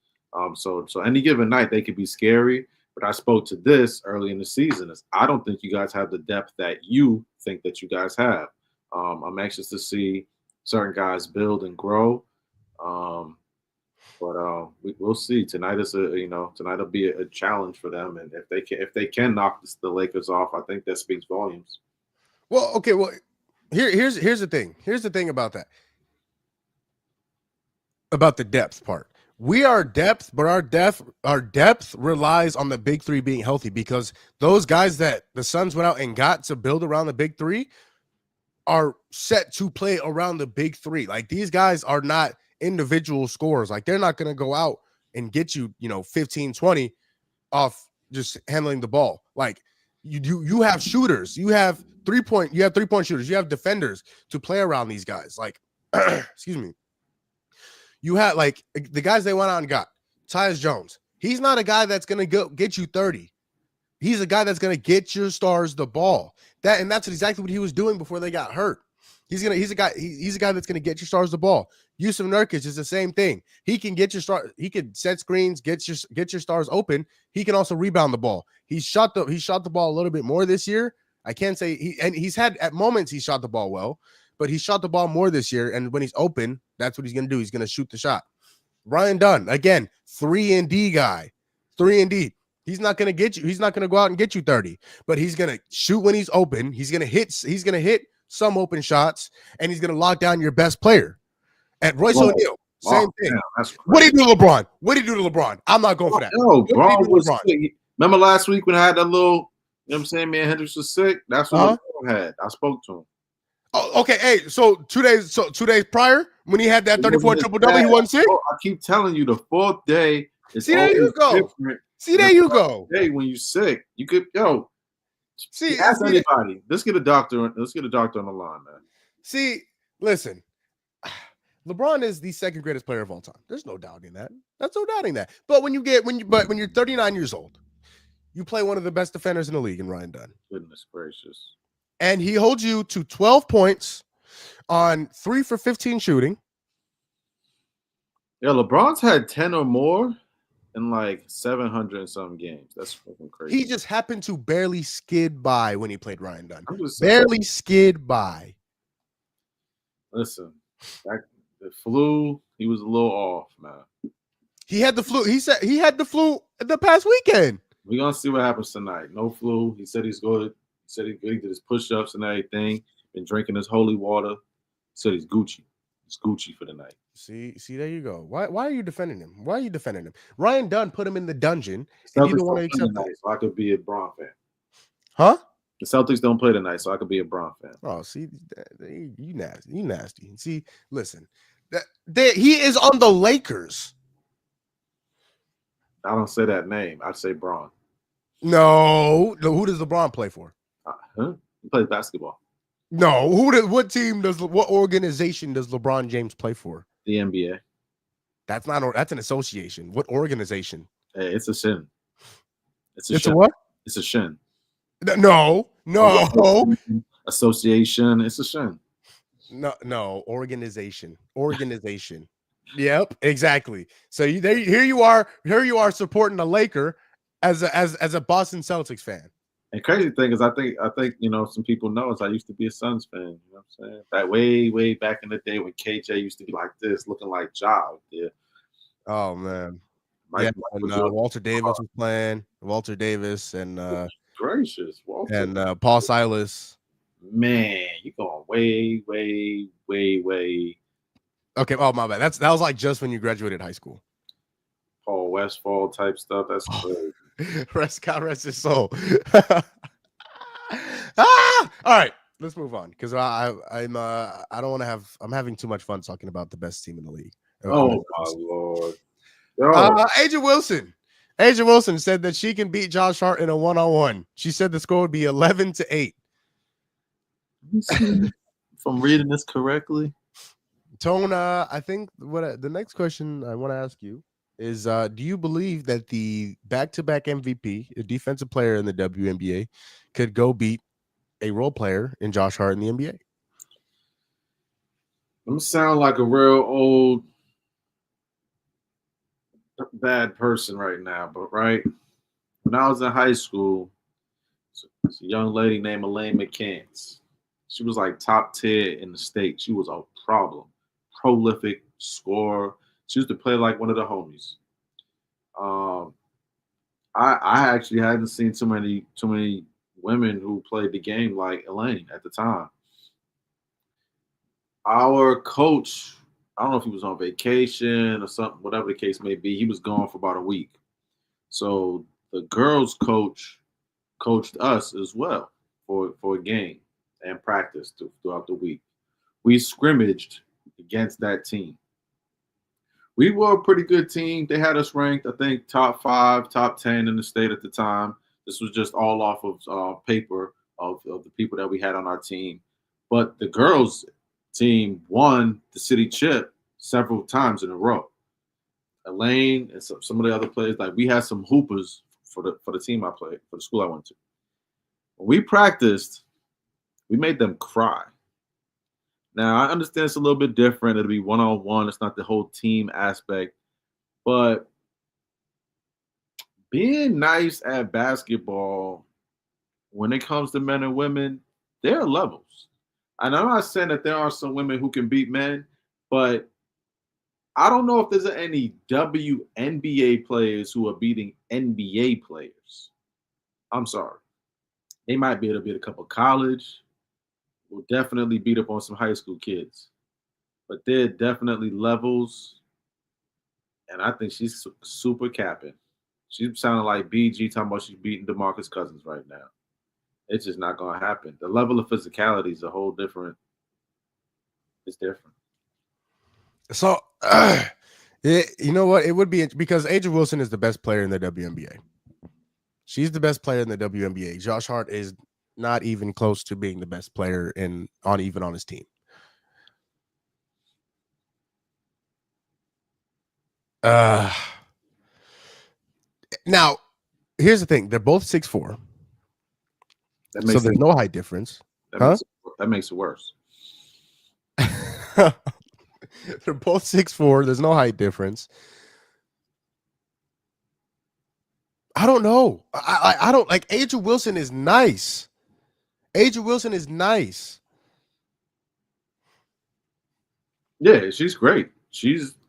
So any given night they could be scary. But I spoke to this early in the season. I don't think you guys have the depth that you think that you guys have. I'm anxious to see certain guys build and grow. But we'll see. Tonight will be a challenge for them, and if they can knock the Lakers off, I think that speaks volumes. Well, okay. Well, here's the thing. Here's the thing about that. About the depth part. We are depth, but our depth relies on the big 3 being healthy, because those guys that the Suns went out and got to build around the big 3 are set to play around the big 3. Like, these guys are not individual scorers. Like, they're not going to go out and get you, 15, 20 off just handling the ball. Like, you have shooters, you have 3-point shooters, you have defenders to play around these guys. Like, excuse me. You had like the guys they went out and got. Tyus Jones. He's not a guy that's going to go get you 30. He's a guy that's going to get your stars the ball. That's exactly what he was doing before they got hurt. He's a guy that's going to get your stars the ball. Yusuf Nurkic is the same thing. He can get your star. He can set screens, get your stars open. He can also rebound the ball. He shot the ball a little bit more this year. I can't say he's had at moments he shot the ball well, but he shot the ball more this year. And when he's open, that's what he's going to do. He's going to shoot the shot. Ryan Dunn, again, 3-and-D guy, 3-and-D. He's not going to get you. He's not going to go out and get you 30, but he's going to shoot when he's open. He's going to hit some open shots, and he's going to lock down your best player. And Royce O'Neal, same thing. Damn, what do you do to LeBron? What do you do to LeBron? I'm not going for that. No, Bron was sick. Remember last week when I had that little, you know what I'm saying, man, Hendricks was sick? That's what LeBron had. I spoke to him. Oh, okay. Hey, so 2 days prior, when he had that 34 triple-double, he wasn't sick? I keep telling you, the 4th day is there you go. Different. See, there you go. Hey, when you sick, you could ask anybody. Let's get a doctor. Let's get a doctor on the line, man. See, listen, LeBron is the second greatest player of all time. There's no doubting that. That's no doubting that. But when you're 39 years old, you play one of the best defenders in the league in Ryan Dunn. Goodness gracious. And he holds you to 12 points on 3 for 15 shooting. Yeah, LeBron's had 10 or more in like 700 and some games. That's fucking crazy. He just happened to barely skid by when he played Ryan Dunn. Barely skid by. Listen, the flu, he was a little off, man. He had the flu. He said he had the flu the past weekend. We're going to see what happens tonight. No flu. He said he's good. He said he did his push-ups and everything. Been drinking his holy water. He said he's Gucci. He's Gucci for the night. See, there you go. Why are you defending him? Why are you defending him? Ryan Dunn put him in the dungeon. And you don't want to accept that. So I could be a Bron fan. Huh? The Celtics don't play tonight, so I could be a Bron fan. Oh, see, you nasty. You nasty. See, listen, he is on the Lakers. I don't say that name. I say Bron. No. Who does LeBron play for? He plays basketball. No. What organization does LeBron James play for? The NBA. That's an association. What organization? Hey, it's a shin. It's a what? It's a shin. No. Association. It's a shin. No. Organization. Yep, exactly. So here you are supporting a Laker as a Boston Celtics fan. And crazy thing is, I think some people know is I used to be a Suns fan. You know what I'm saying? That way back in the day when KJ used to be like this, looking like Ja. Yeah. Oh man. Walter Davis was playing. Walter Davis and gracious, Walter. And Paul Silas. Man, you going way. Okay, oh my bad. That was like just when you graduated high school. Paul Westfall type stuff. That's crazy. God rest his soul. All right, let's move on because I don't want to have. I'm having too much fun talking about the best team in the league. Oh my lord. Yo. Agent Wilson. Agent Wilson said that she can beat Josh Hart in a 1-on-1. She said the score would be 11-8. Let me see if I'm reading this correctly. Tone, I think the next question I want to ask you is, do you believe that the back-to-back MVP, a defensive player in the WNBA, could go beat a role player in Josh Hart in the NBA? I'm sound like a real old bad person right now, but right when I was in high school, there's a young lady named Elaine McCants. She was like top 10 in the state. She was a problem, prolific scorer. She used to play like one of the homies. I actually hadn't seen too many women who played the game like Elaine at the time. Our coach, I don't know if he was on vacation or something, whatever the case may be, he was gone for about a week. So the girls' coach coached us as well for a game and practice throughout the week. We scrimmaged against that team. We were a pretty good team. They had us ranked, I think, top 5, top 10 in the state at the time. This was just all off of paper of the people that we had on our team. But the girls' team won the city chip several times in a row. Elaine and some of the other players, like we had some hoopers for the team I played, for the school I went to. When we practiced, we made them cry. Now, I understand it's a little bit different. It'll be one-on-one. It's not the whole team aspect. But being nice at basketball, when it comes to men and women, there are levels. And I'm not saying that there are some women who can beat men, but I don't know if there's any WNBA players who are beating NBA players. I'm sorry. They might be able to beat a couple college. Will definitely beat up on some high school kids. But there are definitely levels. And I think she's super capping. She's sounding like BG talking about she's beating DeMarcus Cousins right now. It's just not going to happen. The level of physicality is a whole different. It's different. So, you know what? It would be because Agent Wilson is the best player in the WNBA. She's the best player in the WNBA. Josh Hart is not even close to being the best player on his team. Now, here's the thing: they're both 6'4", so there's no height difference. That makes it worse. They're both 6'4". There's no height difference. I don't know. I don't like. Agent Wilson is nice. Agent Wilson is nice. Yeah, she's great.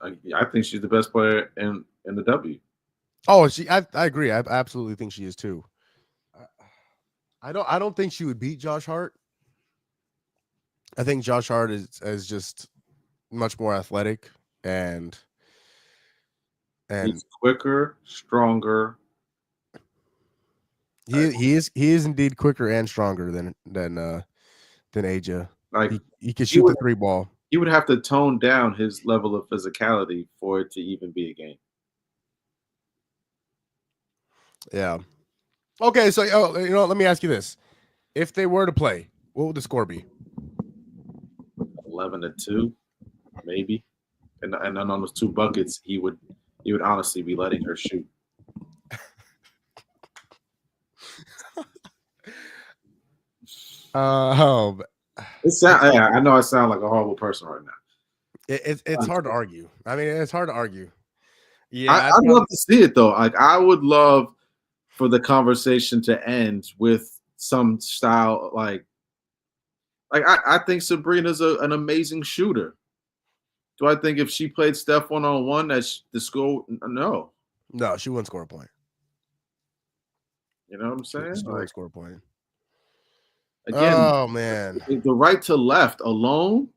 I think she's the best player in the W. Oh, I agree. I absolutely think she is too. I don't think she would beat Josh Hart. I think Josh Hart is just much more athletic and he's quicker, stronger. He is indeed quicker and stronger than Aja. Like he could shoot the 3 ball. He would have to tone down his level of physicality for it to even be a game. Yeah. Okay, so let me ask you this: if they were to play, what would the score be? 11-2, maybe. And then on those 2 buckets, he would honestly be letting her shoot. I know I sound like a horrible person right now. It's hard to argue. I mean, it's hard to argue. Yeah, I'd love to see it though. Like I would love for the conversation to end with some style like I think Sabrina's an amazing shooter. Do I think if she played Steph 1-on-1 that's the score? No, she wouldn't score a point. You know what I'm saying? She wouldn't score a point. Again, oh man, the right to left alone.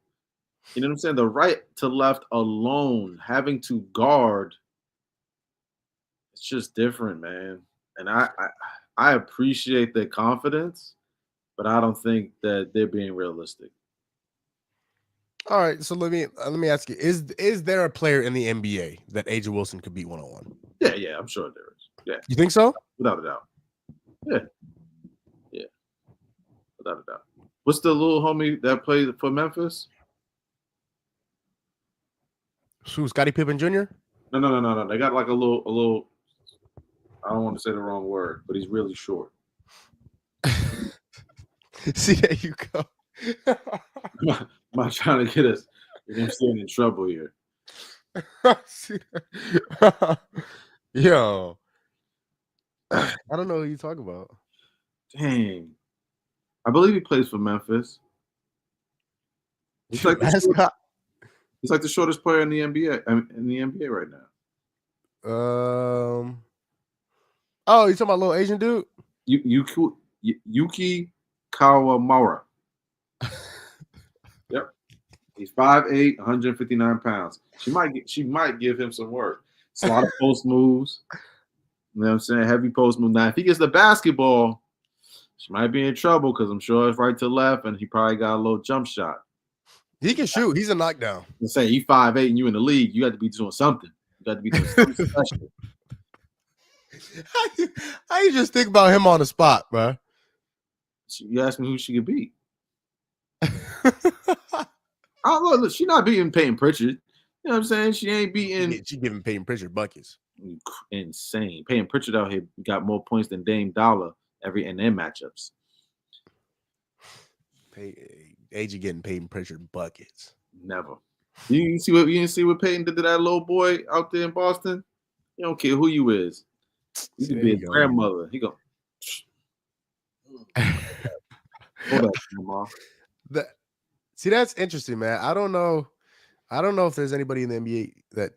You know what I'm saying? The right to left alone, having to guard. It's just different, man. And I appreciate the confidence, but I don't think that they're being realistic. All right, so let me ask you: Is there a player in the NBA that AJ Wilson could beat 1-on-1? Yeah, I'm sure there is. Yeah, You think so? without a doubt. Yeah, without a doubt. What's the little homie that played for Memphis? Who, Scottie Pippen Jr.? No. They got like a little. I don't want to say the wrong word, but he's really short. See, there you go. I'm not trying to get us. I'm still in trouble here. Yo, I don't know who you talk about. Dang, I believe he plays for Memphis. He's like the shortest player in the NBA. In the NBA right now. Oh, you talking about little Asian dude? Yuki Kawamura. Yep. He's 5'8", 159 pounds. She might give him some work. A lot of post moves. You know what I'm saying? Heavy post move. Now, if he gets the basketball, she might be in trouble because I'm sure it's right to left, and he probably got a little jump shot. He can shoot. He's a knockdown. Let's say he's 5'8" and you in the league, you got to be doing something. You got to be doing something special. How you just think about him on the spot, bro? You asked me who she could beat. Look, she's not beating Peyton Pritchard. You know what I'm saying? She ain't beating. She giving Peyton Pritchard buckets. Insane. Peyton Pritchard out here got more points than Dame Dollar in their matchups. AJ getting Peyton Pritchard buckets. Never. You didn't see what Peyton did to that little boy out there in Boston? You don't care who you is. You could be his grandmother. He go. Hold up, Mama. See, that's interesting, man. I don't know if there's anybody in the NBA that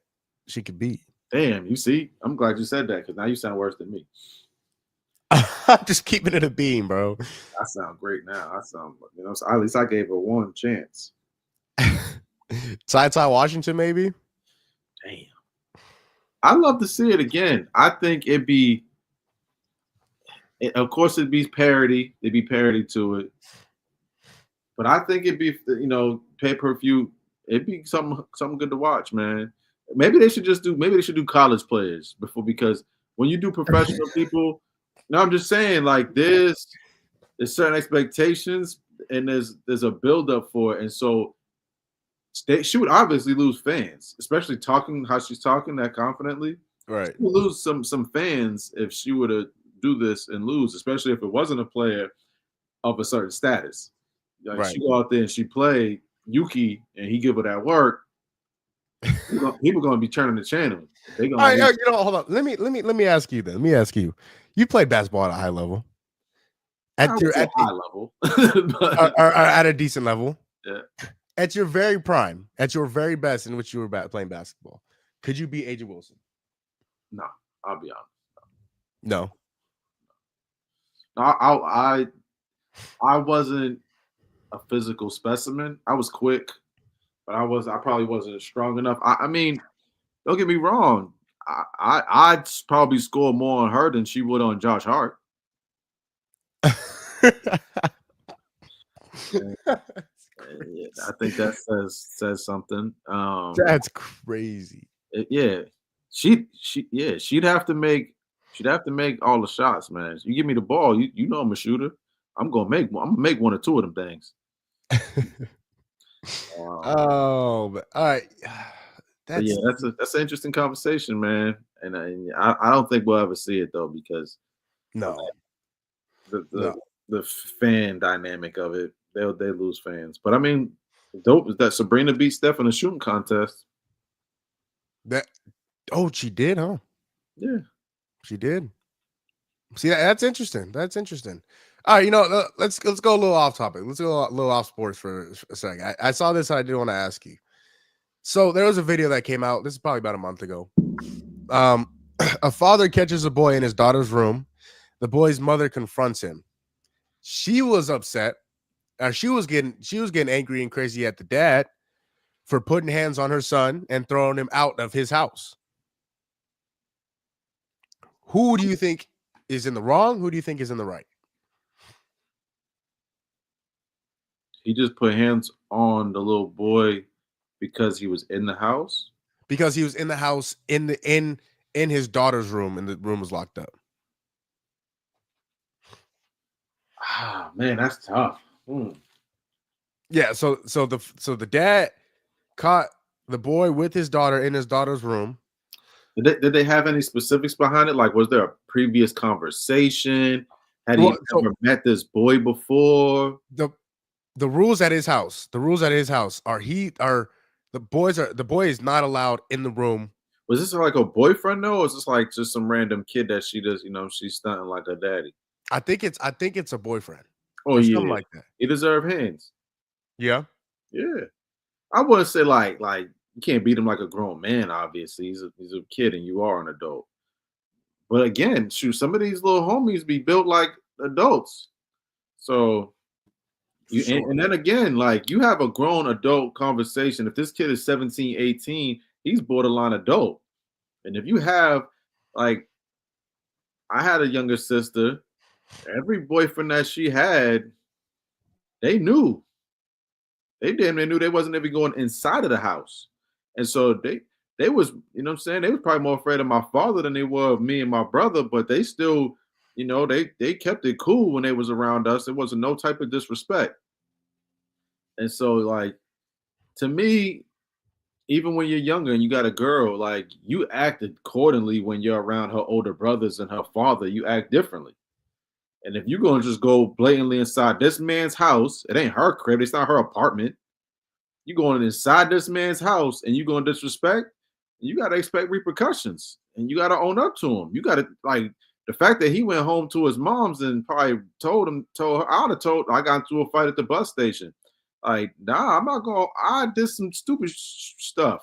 she could beat. Damn, you see? I'm glad you said that because now you sound worse than me. I'm just keeping it a beam, bro. I sound great now. At least I gave her one chance. Ty Washington, maybe? Damn. I'd love to see it again. I think of course it'd be parody. It'd be parody to it. But I think it'd be, pay-per-view. It'd be something good to watch, man. Maybe they should do college players because when you do professional people, I'm just saying, like, there's certain expectations and there's a build-up for it. And so she would obviously lose fans, especially talking how she's talking that confidently. Right. She would lose some fans if she were to do this and lose, especially if it wasn't a player of a certain status. Like right. She go out there and she play Yuki and he give her that work. People gonna be turning the channel. They gonna. All right, hold on. Let me ask you then. Let me ask you. You played basketball at a high level. At high level, or at a decent level. Yeah. At your very prime, at your very best in which you were playing basketball, could you beat AJ Wilson? No, I'll be honest. No. I wasn't a physical specimen. I was quick, but I probably wasn't strong enough. I mean, don't get me wrong. I'd probably score more on her than she would on Josh Hart. I think that says something. That's crazy. She'd have to make all the shots, man. You give me the ball, you know I'm a shooter. I'm gonna make one or two of them things. All right. That's an interesting conversation, man. And I don't think we'll ever see it though because the fan dynamic of it, they lose fans. But I mean, dope is that Sabrina beat Steph in a shooting contest. She did, huh? Yeah, she did. See, that's interesting. That's interesting. All right, let's go a little off topic. Let's go a little off sports for a second. I saw this. I did want to ask you. So there was a video that came out. This is probably about a month ago. A father catches a boy in his daughter's room. The boy's mother confronts him. She was upset. She was getting angry and crazy at the dad for putting hands on her son and throwing him out of his house. Who do you think is in the wrong? Who do you think is in the right? He just put hands on the little boy because he was in the house. Because he was in the house in his daughter's room, and the room was locked up. Ah, man, that's tough. Yeah, so the dad caught the boy with his daughter in his daughter's room. Did they have any specifics behind it? Like, was there a previous conversation? Had he ever met this boy before? The rules at his house. The rules at his house are the boy is not allowed in the room. Was this like a boyfriend though, or is this like just some random kid that she does? She's stunting like her daddy. I think it's a boyfriend. Oh yeah, something like that. He deserves hands. Yeah. I wouldn't say like you can't beat him like a grown man. Obviously, he's a kid and you are an adult. But again, shoot, some of these little homies be built like adults. So and then again, like you have a grown adult conversation. If this kid is 17, 18, he's borderline adult. And if you have like I had a younger sister, every boyfriend that she had, they knew. They knew they wasn't even going inside of the house. And so they was, you know what I'm saying? They was probably more afraid of my father than they were of me and my brother, but they still, they kept it cool when they was around us. There wasn't no type of disrespect. And so like to me, even when you're younger and you got a girl, like you act accordingly when you're around her older brothers and her father, you act differently. And if you're going to just go blatantly inside this man's house, it ain't her crib, it's not her apartment. You're going inside this man's house and you're going to disrespect, you got to expect repercussions and you got to own up to him. You got to, like, the fact that he went home to his mom's and probably told her, I would have told, I got into a fight at the bus station. Like, nah, I'm not going, I did some stupid stuff.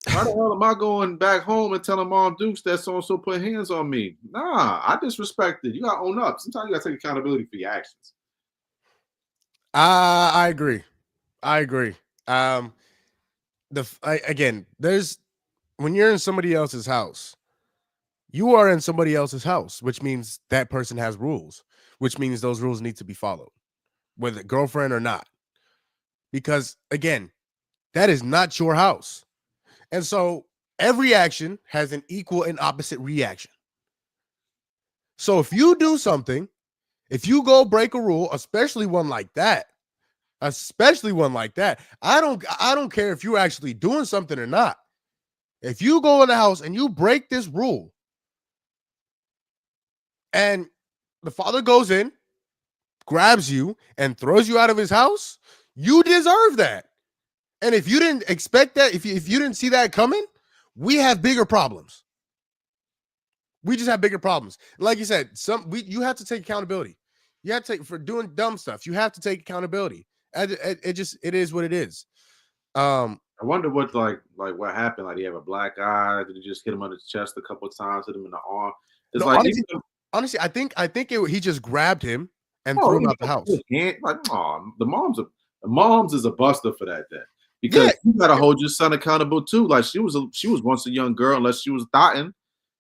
Why the hell am I going back home and telling Mom Dukes that so-and-so put hands on me? Nah, I disrespected. You got to own up. Sometimes you got to take accountability for your actions. I agree. Again, when you're in somebody else's house, you are in somebody else's house, which means that person has rules, which means those rules need to be followed, whether girlfriend or not. Because again, that is not your house. And so every action has an equal and opposite reaction. So if you do something, if you go break a rule, especially one like that, I don't care if you're actually doing something or not. If you go in the house and you break this rule and the father goes in, grabs you and throws you out of his house, you deserve that. And if you didn't expect that, if you didn't see that coming, we have bigger problems. We just have bigger problems. Like you said, you have to take accountability. You have to take for doing dumb stuff. You have to take accountability. It is what it is. I wonder what like what happened. Like, he have a black eye? Did he just hit him on his chest a couple of times? Hit him in the arm? It's no, honestly, I think he just grabbed him and threw him out the house. The moms is a buster for that then. Because you gotta hold your son accountable too. Like she was once a young girl, unless she was thotting.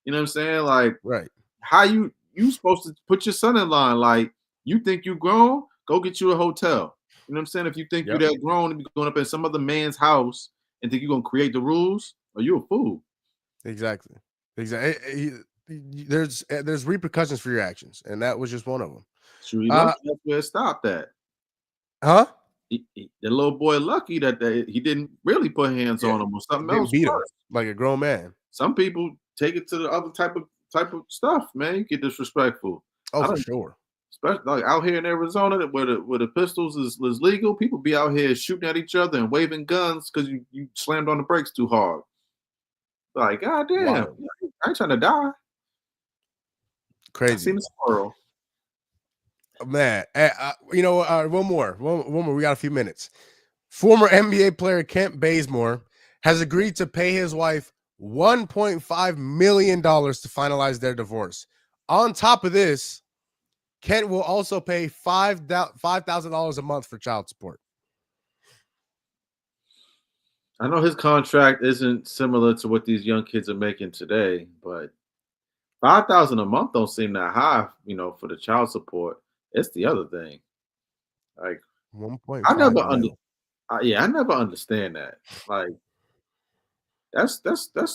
You know what I'm saying? Like, right? How you supposed to put your son in line? Like, you think you grown? Go get you a hotel. You know what I'm saying? If you think you're that grown and be going up in some other man's house and think you're gonna create the rules, are you a fool? Exactly. There's repercussions for your actions, and that was just one of them. Sure, that's where it stopped at. Huh? The little boy lucky that he didn't really put hands on him or something else. Beat him like a grown man. Some people take it to the other type of stuff, man. You get disrespectful. Oh, for sure. Especially like out here in Arizona, where the pistols is legal. People be out here shooting at each other and waving guns because you slammed on the brakes too hard. Like, God damn, wow. I ain't trying to die. Crazy. I seen the squirrel. Man, one more. We got a few minutes. Former NBA player Kent Bazemore has agreed to pay his wife $1.5 million to finalize their divorce. On top of this, Kent will also pay $5,000 a month for child support. I know his contract isn't similar to what these young kids are making today, but $5,000 a month don't seem that high, for the child support. It's the other thing. Like, I never 1.5 under. mil. I never understand that. Like that's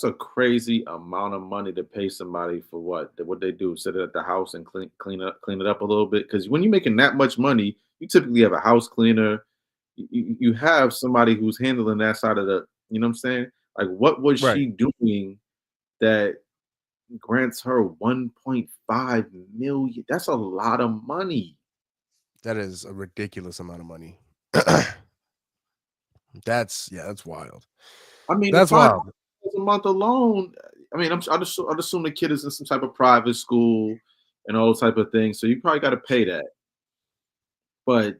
a crazy amount of money to pay somebody for what? What they do? Sit at the house and clean it up a little bit. Because when you're making that much money, you typically have a house cleaner. You have somebody who's handling that side of the. You know what I'm saying? Like, what was Right. she doing that grants her 1.5 million? That's a lot of money. That is a ridiculous amount of money. That's wild. I mean, That's the $5 wild. a month alone. I mean, I'd assume the kid is in some type of private school and all type of things. So you probably got to pay that. But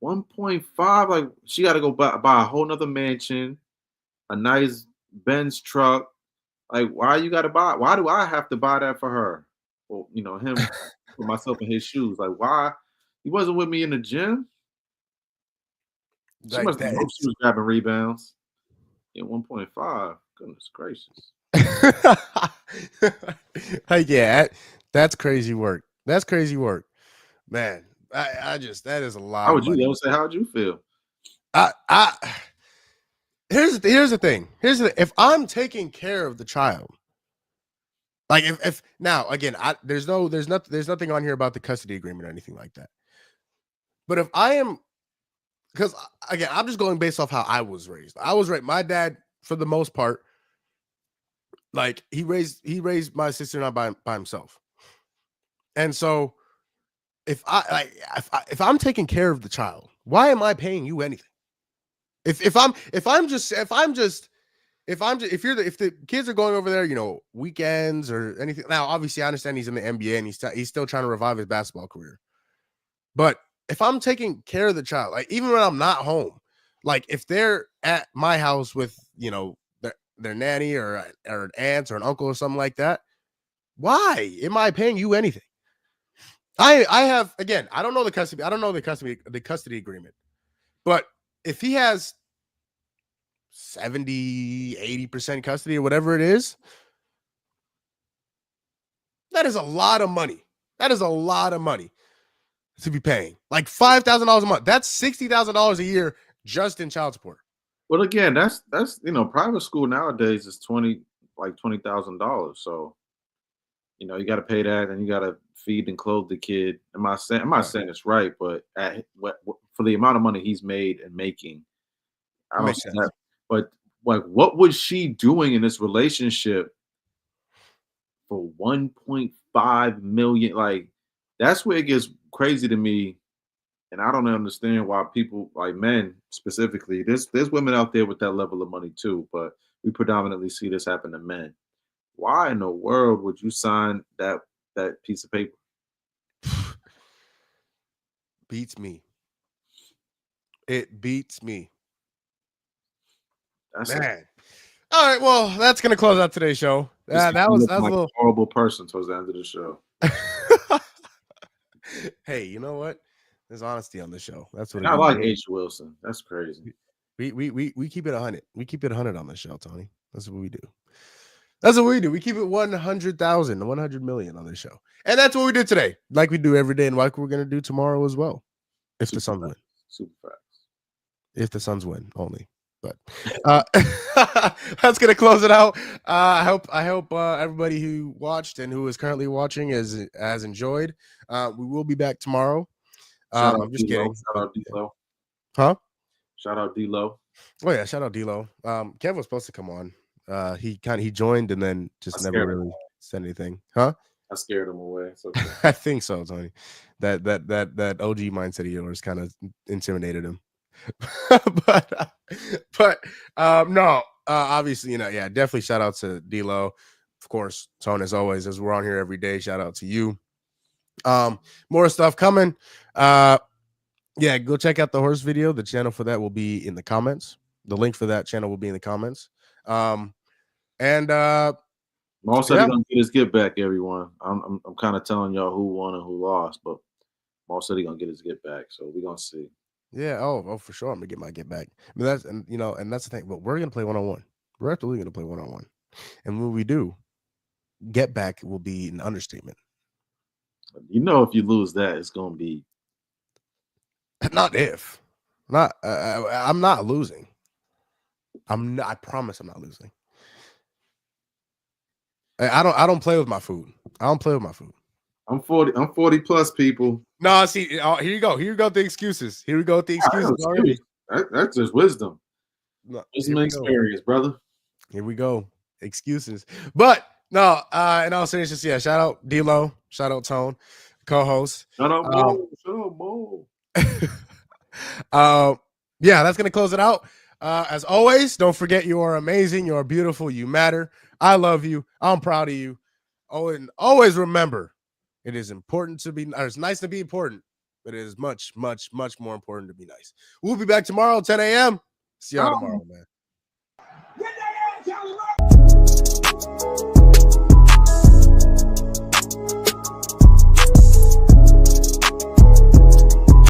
1.5, like she got to go buy a whole nother mansion, a nice Benz truck. Like, why you got to buy? Why do I have to buy that for her? Well, him, put myself in his shoes. Like, why? He wasn't with me in the gym. She Like must have that. known she was grabbing rebounds. Yeah, 1.5. Goodness gracious. Like, yeah, that's crazy work. That's crazy work, man. I just that is a lot How of would you? money. Don't say. How would you feel? I here's the thing. If I'm taking care of the child, like if now again, there's nothing on here about the custody agreement or anything like that. But if I am, because again, I'm just going based off how I was raised. My dad, for the most part, like he raised my sister and I by himself. And so if I'm taking care of the child, why am I paying you anything? If the kids are going over there, weekends or anything. Now, obviously, I understand he's in the NBA and he's still trying to revive his basketball career. But if I'm taking care of the child, like even when I'm not home, like if they're at my house with their nanny or an aunt or an uncle or something like that, why am I paying you anything? I have, again, I don't know the custody agreement, but if he has 70-80% custody or whatever it is, that is a lot of money. That is a lot of money to be paying. Like $5,000 a month. That's $60,000 a year just in child support. Well, again, that's private school nowadays is $20,000. So you got to pay that, and you got to feed and clothe the kid. I'm not saying it's right, but for the amount of money he's made and making, I don't see that. But like, what was she doing in this relationship for 1.5 million? Like, that's where it gets crazy to me. And I don't understand why people, like men specifically, there's women out there with that level of money too, but we predominantly see this happen to men. Why in the world would you sign that piece of paper? Beats me. It beats me. Man. All right, well, that's gonna close out today's show. That was like a little horrible person towards the end of the show. Hey, you know what? There's honesty on the show. That's what I like H. Wilson. That's crazy. We keep it 100. We keep it 100 on the show, Tony. That's what we do. That's what we do. We keep it 100,000, 100 million on this show. And that's what we did today. Like we do every day and like we're going to do tomorrow as well. If the Suns win. Super facts. If the Suns win only. But that's going to close it out. I hope everybody who watched and who is currently watching has enjoyed. We will be back tomorrow. I'm just kidding. Shout out D-Lo. Huh? Shout out D-Lo. Oh yeah, shout out D-Lo. Kev was supposed to come on. He joined and then just never really said anything. Huh? I scared him away. Okay. I think so, Tony. That OG mindset of yours kind of intimidated him. but no, obviously, definitely shout out to D-Lo. Of course, Tone, as always, as we're on here every day, shout out to you. More stuff coming. Yeah, go check out the horse video. The channel for that will be in the comments. The link for that channel will be in the comments. Maul said he's gonna get his get back, everyone. I'm kind of telling y'all who won and who lost, but Maul said he's gonna get his get back, so we're gonna see. Yeah, oh, for sure. I'm gonna get my get back. I mean, that's the thing. But we're gonna play one-on-one. We're absolutely gonna play one-on-one. And when we do, get back will be an understatement. If you lose that, it's gonna be Not if. Not. I'm not losing. I promise I'm not losing. I don't play with my food. I don't play with my food. I'm 40 plus, people. No, see, here you go. Here we go with the excuses. Here we go with the excuses already. That's just wisdom. No, Wisdom and experience, brother. Here we go. Excuses. But no, in all seriousness, yeah, shout out D-Lo, shout out Tone, co-host. Shut up, Mo. Shut up, Mo. Yeah, that's gonna close it out. As always, don't forget you are amazing, you are beautiful, you matter. I love you. I'm proud of you. Oh, and always remember, it is important to be, or it's nice to be important, but it is much, much, much more important to be nice. We'll be back tomorrow, 10 a.m. See y'all tomorrow, man.